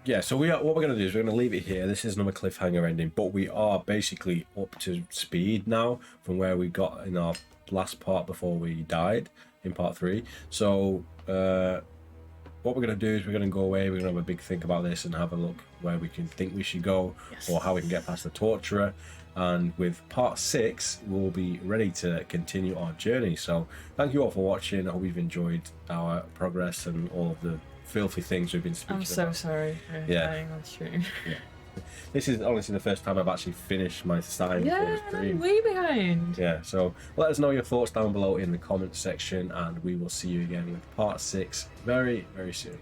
yeah, so what we're going to do is we're going to leave it here. This is another cliffhanger ending, but we are basically up to speed now from where we got in our last part before we died in part 3. So what we're going to do is we're going to go away, we're going to have a big think about this and have a look where we think we should go, or how we can get past the torturer. And with part 6 we'll be ready to continue our journey. So thank you all for watching. I hope you've enjoyed our progress and all of the filthy things we've been speaking I'm so about. sorry for dying on stream. Yeah. This is honestly the first time I've actually finished my starting Yeah, stream. I'm way behind. Yeah, so let us know your thoughts down below in the comments section, and we will see you again with part 6 very, very soon.